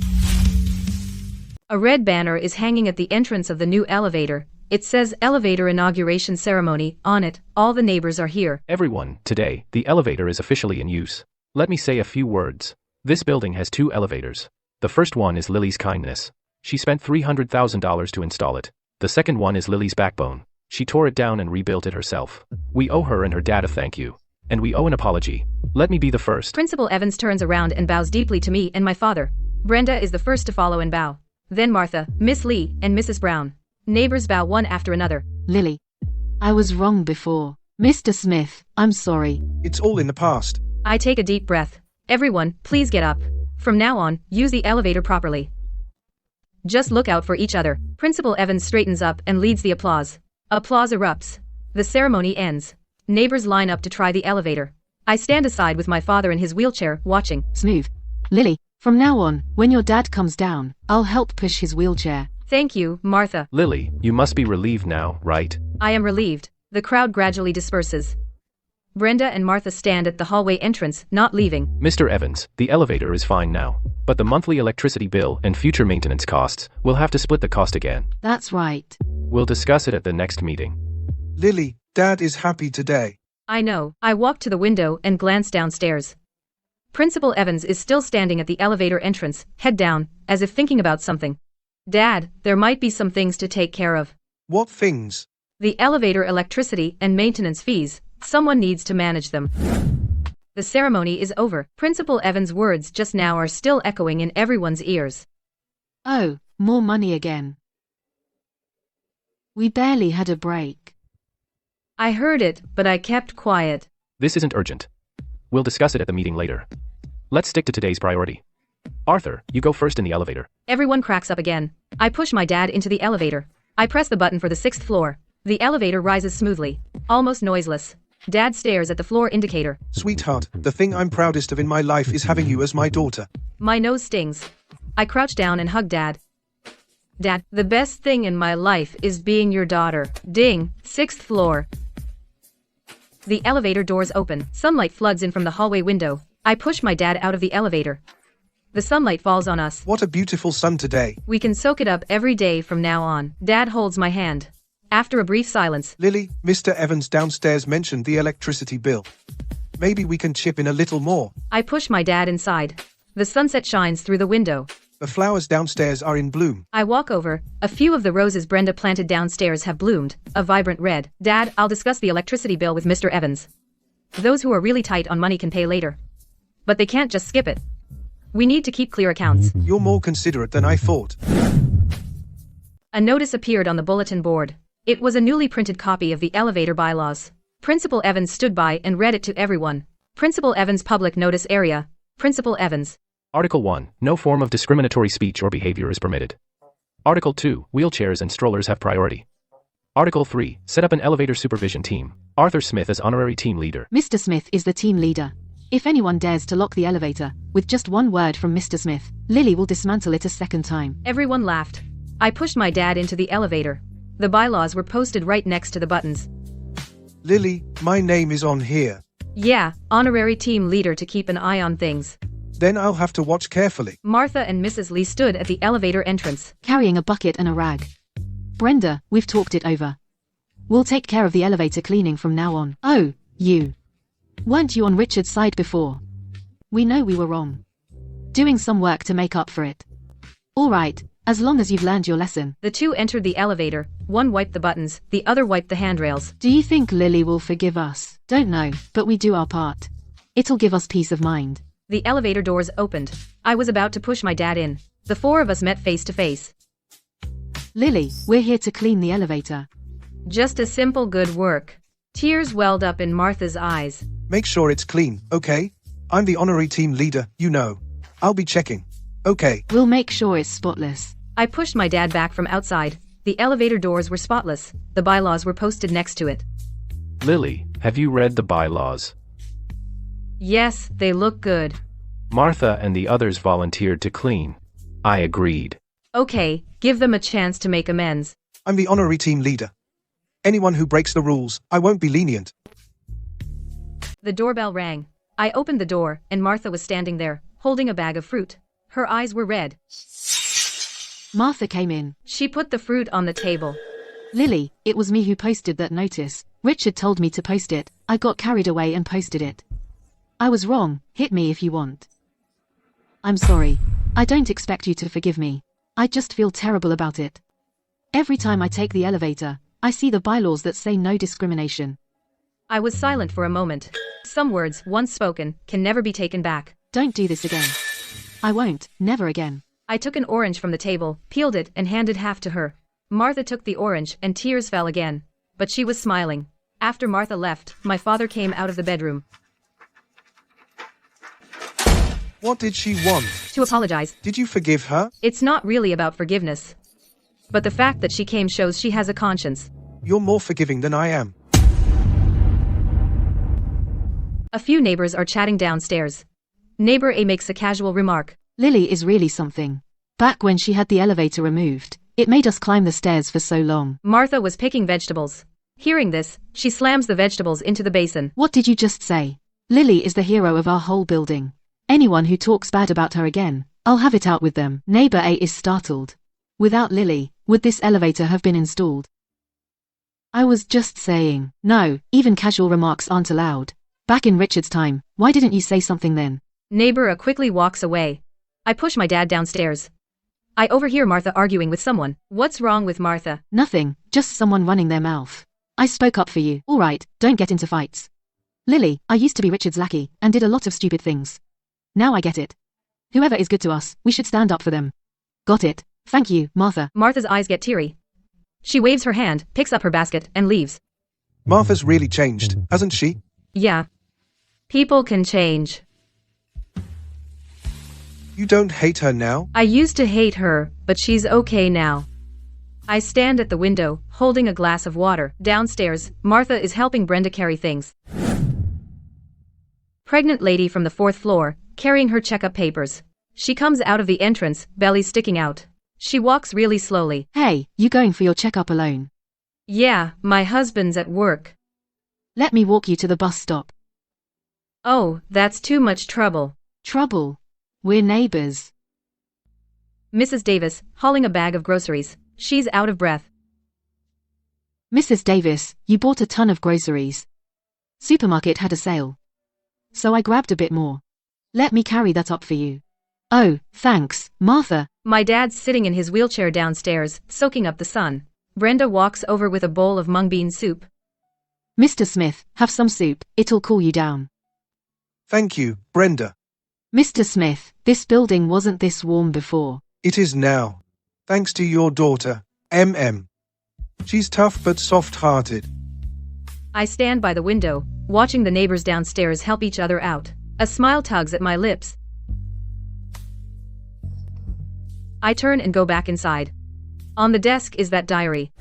A red banner is hanging at the entrance of the new elevator. It says Elevator Inauguration Ceremony on it. All the neighbors are here. Everyone, today, the elevator is officially in use. Let me say a few words. This building has 2 elevators. The first one is Lily's kindness. She spent $300,000 to install it. The second one is Lily's backbone. She tore it down and rebuilt it herself. We owe her and her dad a thank you. And we owe an apology. Let me be the first. Principal Evans turns around and bows deeply to me and my father. Brenda is the first to follow and bow. Then Martha, Miss Lee, and Mrs. Brown. Neighbors bow one after another. Lily. I was wrong before. Mr. Smith, I'm sorry. It's all in the past. I take a deep breath. Everyone, please get up. From now on, use the elevator properly. Just look out for each other. Principal Evans straightens up and leads the applause. Applause erupts. The ceremony ends. Neighbors line up to try the elevator. I stand aside with my father in his wheelchair, watching. Smooth. Lily, from now on, when your dad comes down, I'll help push his wheelchair. Thank you, Martha. Lily, you must be relieved now, right? I am relieved. The crowd gradually disperses. Brenda and Martha stand at the hallway entrance, not leaving. Mr. Evans, the elevator is fine now. But the monthly electricity bill and future maintenance costs, we'll have to split the cost again. That's right. We'll discuss it at the next meeting. Lily, Dad is happy today. I know. I walk to the window and glance downstairs. Principal Evans is still standing at the elevator entrance, head down, as if thinking about something. Dad, there might be some things to take care of. What things? The elevator electricity and maintenance fees. Someone needs to manage them. The ceremony is over. Principal Evans' words just now are still echoing in everyone's ears. Oh, more money again. We barely had a break. I heard it, but I kept quiet. This isn't urgent. We'll discuss it at the meeting later. Let's stick to today's priority. Arthur, you go first in the elevator. Everyone cracks up again. I push my dad into the elevator. I press the button for the 6th floor. The elevator rises smoothly, almost noiseless. Dad stares at the floor indicator. Sweetheart, the thing I'm proudest of in my life is having you as my daughter. My nose stings. I crouch down and hug Dad. Dad, the best thing in my life is being your daughter. Ding, 6th floor. The elevator doors open. Sunlight floods in from the hallway window. I push my dad out of the elevator. The sunlight falls on us. What a beautiful sun today. We can soak it up every day from now on. Dad holds my hand. After a brief silence, Lily, Mr. Evans downstairs mentioned the electricity bill. Maybe we can chip in a little more. I push my dad inside. The sunset shines through the window. The flowers downstairs are in bloom. I walk over. A few of the roses Brenda planted downstairs have bloomed, a vibrant red. Dad, I'll discuss the electricity bill with Mr. Evans. Those who are really tight on money can pay later. But they can't just skip it. We need to keep clear accounts. You're more considerate than I thought. A notice appeared on the bulletin board. It was a newly printed copy of the elevator bylaws. Principal Evans stood by and read it to everyone. Principal Evans Public Notice Area. Principal Evans. Article 1. No form of discriminatory speech or behavior is permitted. Article 2. Wheelchairs and strollers have priority. Article 3. Set up an elevator supervision team. Arthur Smith as honorary team leader. Mr. Smith is the team leader. If anyone dares to lock the elevator, with just one word from Mr. Smith, Lily will dismantle it a second time. Everyone laughed. I pushed my dad into the elevator. The bylaws were posted right next to the buttons. Lily, my name is on here. Yeah, honorary team leader to keep an eye on things. Then I'll have to watch carefully. Martha and Mrs. Lee stood at the elevator entrance, carrying a bucket and a rag. Brenda, we've talked it over. We'll take care of the elevator cleaning from now on. Oh, you. Weren't you on Richard's side before? We know we were wrong. Doing some work to make up for it. All right, as long as you've learned your lesson. The two entered the elevator. One wiped the buttons, the other wiped the handrails. Do you think Lily will forgive us? Don't know, but we do our part. It'll give us peace of mind. The elevator doors opened. I was about to push my dad in. The four of us met face to face. Lily, we're here to clean the elevator. Just a simple good work. Tears welled up in Martha's eyes. Make sure it's clean, okay? I'm the honorary team leader, you know. I'll be checking. Okay. We'll make sure it's spotless. I pushed my dad back from outside. The elevator doors were spotless. The bylaws were posted next to it. Lily, have you read the bylaws? Yes, they look good. Martha and the others volunteered to clean. I agreed. Okay, give them a chance to make amends. I'm the honorary team leader. Anyone who breaks the rules, I won't be lenient. The doorbell rang. I opened the door, and Martha was standing there, holding a bag of fruit. Her eyes were red. Martha came in. She put the fruit on the table. Lily, it was me who posted that notice. Richard told me to post it. I got carried away and posted it. I was wrong. Hit me if you want. I'm sorry. I don't expect you to forgive me. I just feel terrible about it. Every time I take the elevator, I see the bylaws that say no discrimination. I was silent for a moment. Some words, once spoken, can never be taken back. Don't do this again. I won't, never again. I took an orange from the table, peeled it, and handed half to her. Martha took the orange, and tears fell again. But she was smiling. After Martha left, my father came out of the bedroom. What did she want? To apologize. Did you forgive her? It's not really about forgiveness. But the fact that she came shows she has a conscience. You're more forgiving than I am. A few neighbors are chatting downstairs. Neighbor A makes a casual remark. Lily is really something. Back when she had the elevator removed, it made us climb the stairs for so long. Martha was picking vegetables. Hearing this, she slams the vegetables into the basin. What did you just say? Lily is the hero of our whole building. Anyone who talks bad about her again, I'll have it out with them. Neighbor A is startled. Without Lily, would this elevator have been installed? I was just saying. No, even casual remarks aren't allowed. Back in Richard's time, why didn't you say something then? Neighbor A quickly walks away. I push my dad downstairs. I overhear Martha arguing with someone. What's wrong with Martha? Nothing, just someone running their mouth. I spoke up for you. All right, don't get into fights. Lily, I used to be Richard's lackey, and did a lot of stupid things. Now I get it. Whoever is good to us, we should stand up for them. Got it. Thank you, Martha. Martha's eyes get teary. She waves her hand, picks up her basket, and leaves. Martha's really changed, hasn't she? Yeah. People can change. You don't hate her now? I used to hate her, but she's okay now. I stand at the window, holding a glass of water. Downstairs, Martha is helping Brenda carry things. Pregnant lady from the 4th floor, carrying her checkup papers. She comes out of the entrance, belly sticking out. She walks really slowly. Hey, you going for your checkup alone? Yeah, my husband's at work. Let me walk you to the bus stop. Oh, that's too much trouble. Trouble? We're neighbors. Mrs. Davis, hauling a bag of groceries. She's out of breath. Mrs. Davis, you bought a ton of groceries. Supermarket had a sale. So I grabbed a bit more. Let me carry that up for you. Oh, thanks, Martha. My dad's sitting in his wheelchair downstairs, soaking up the sun. Brenda walks over with a bowl of mung bean soup. Mr. Smith, have some soup, it'll cool you down. Thank you, Brenda. Mr. Smith, this building wasn't this warm before. It is now. Thanks to your daughter, MM. She's tough but soft-hearted. I stand by the window, watching the neighbors downstairs help each other out. A smile tugs at my lips. I turn and go back inside. On the desk is that diary.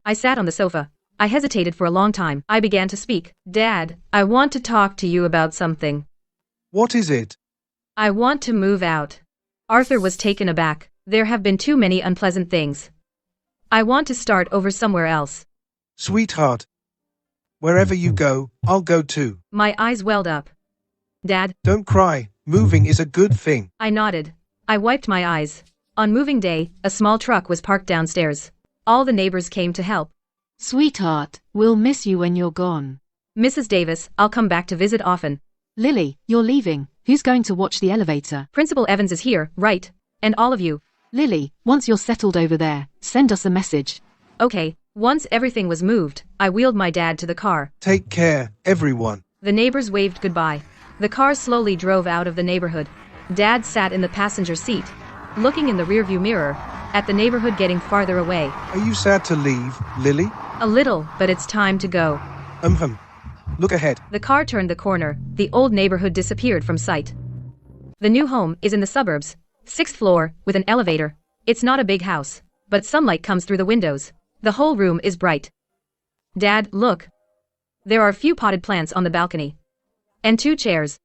I sat on the sofa. I hesitated for a long time. I began to speak. Dad, I want to talk to you about something. What is it? I want to move out. Arthur was taken aback. There have been too many unpleasant things. I want to start over somewhere else. Sweetheart. Wherever you go, I'll go too. My eyes welled up. Dad, Don't cry, moving is a good thing. I nodded. I wiped my eyes. On moving day, a small truck was parked downstairs. All the neighbors came to help. Sweetheart, we'll miss you when you're gone. Mrs. Davis, I'll come back to visit often. Lily, you're leaving. Who's going to watch the elevator? Principal Evans is here, right? And all of you. Lily, once you're settled over there, send us a message. Okay, once everything was moved, I wheeled my dad to the car. Take care, everyone. The neighbors waved goodbye. The car slowly drove out of the neighborhood. Dad sat in the passenger seat, looking in the rearview mirror, at the neighborhood getting farther away. Are you sad to leave, Lily? A little, but it's time to go. Look ahead. The car turned the corner, the old neighborhood disappeared from sight. The new home is in the suburbs, 6th floor, with an elevator. It's not a big house, but sunlight comes through the windows. The whole room is bright. Dad, look. There are a few potted plants on the balcony. And 2 chairs.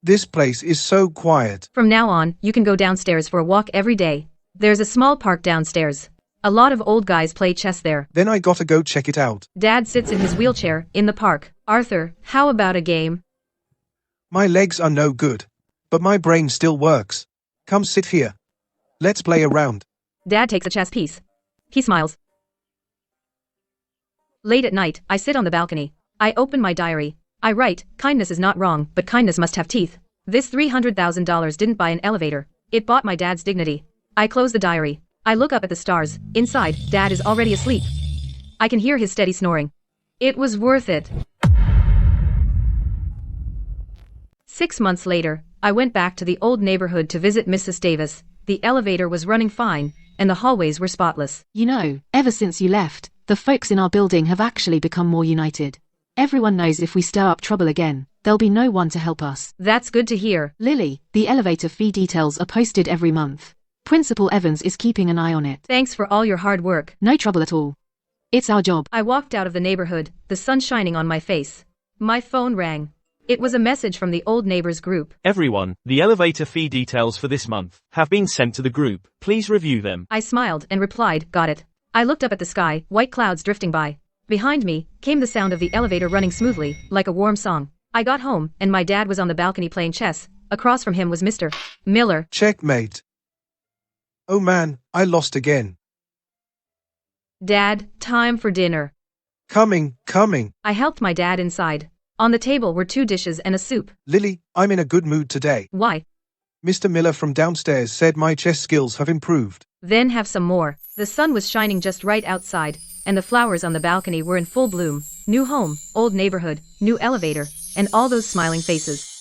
This place is so quiet. From now on, you can go downstairs for a walk every day. There's a small park downstairs. A lot of old guys play chess there. Then I gotta go check it out. Dad sits in his wheelchair, in the park. Arthur, how about a game? My legs are no good, but my brain still works. Come sit here. Let's play around. Dad takes a chess piece. He smiles. Late at night, I sit on the balcony. I open my diary. I write, kindness is not wrong, but kindness must have teeth. This $300,000 didn't buy an elevator. It bought my dad's dignity. I close the diary. I look up at the stars. Inside, Dad is already asleep. I can hear his steady snoring. It was worth it. 6 months later, I went back to the old neighborhood to visit Mrs. Davis. The elevator was running fine, and the hallways were spotless. You know, ever since you left, the folks in our building have actually become more united. Everyone knows if we stir up trouble again, there'll be no one to help us. That's good to hear. Lily, the elevator fee details are posted every month. Principal Evans is keeping an eye on it. Thanks for all your hard work. No trouble at all. It's our job. I walked out of the neighborhood, the sun shining on my face. My phone rang. It was a message from the old neighbors group. Everyone, the elevator fee details for this month have been sent to the group. Please review them. I smiled and replied, got it. I looked up at the sky, white clouds drifting by. Behind me came the sound of the elevator running smoothly, like a warm song. I got home, and my dad was on the balcony playing chess. Across from him was Mr. Miller. Checkmate. Oh man, I lost again. Dad, time for dinner. Coming. I helped my dad inside. On the table were 2 dishes and a soup. Lily, I'm in a good mood today. Why? Mr. Miller from downstairs said my chess skills have improved. Then have some more. The sun was shining just right outside, and the flowers on the balcony were in full bloom. New home, old neighborhood, new elevator, and all those smiling faces.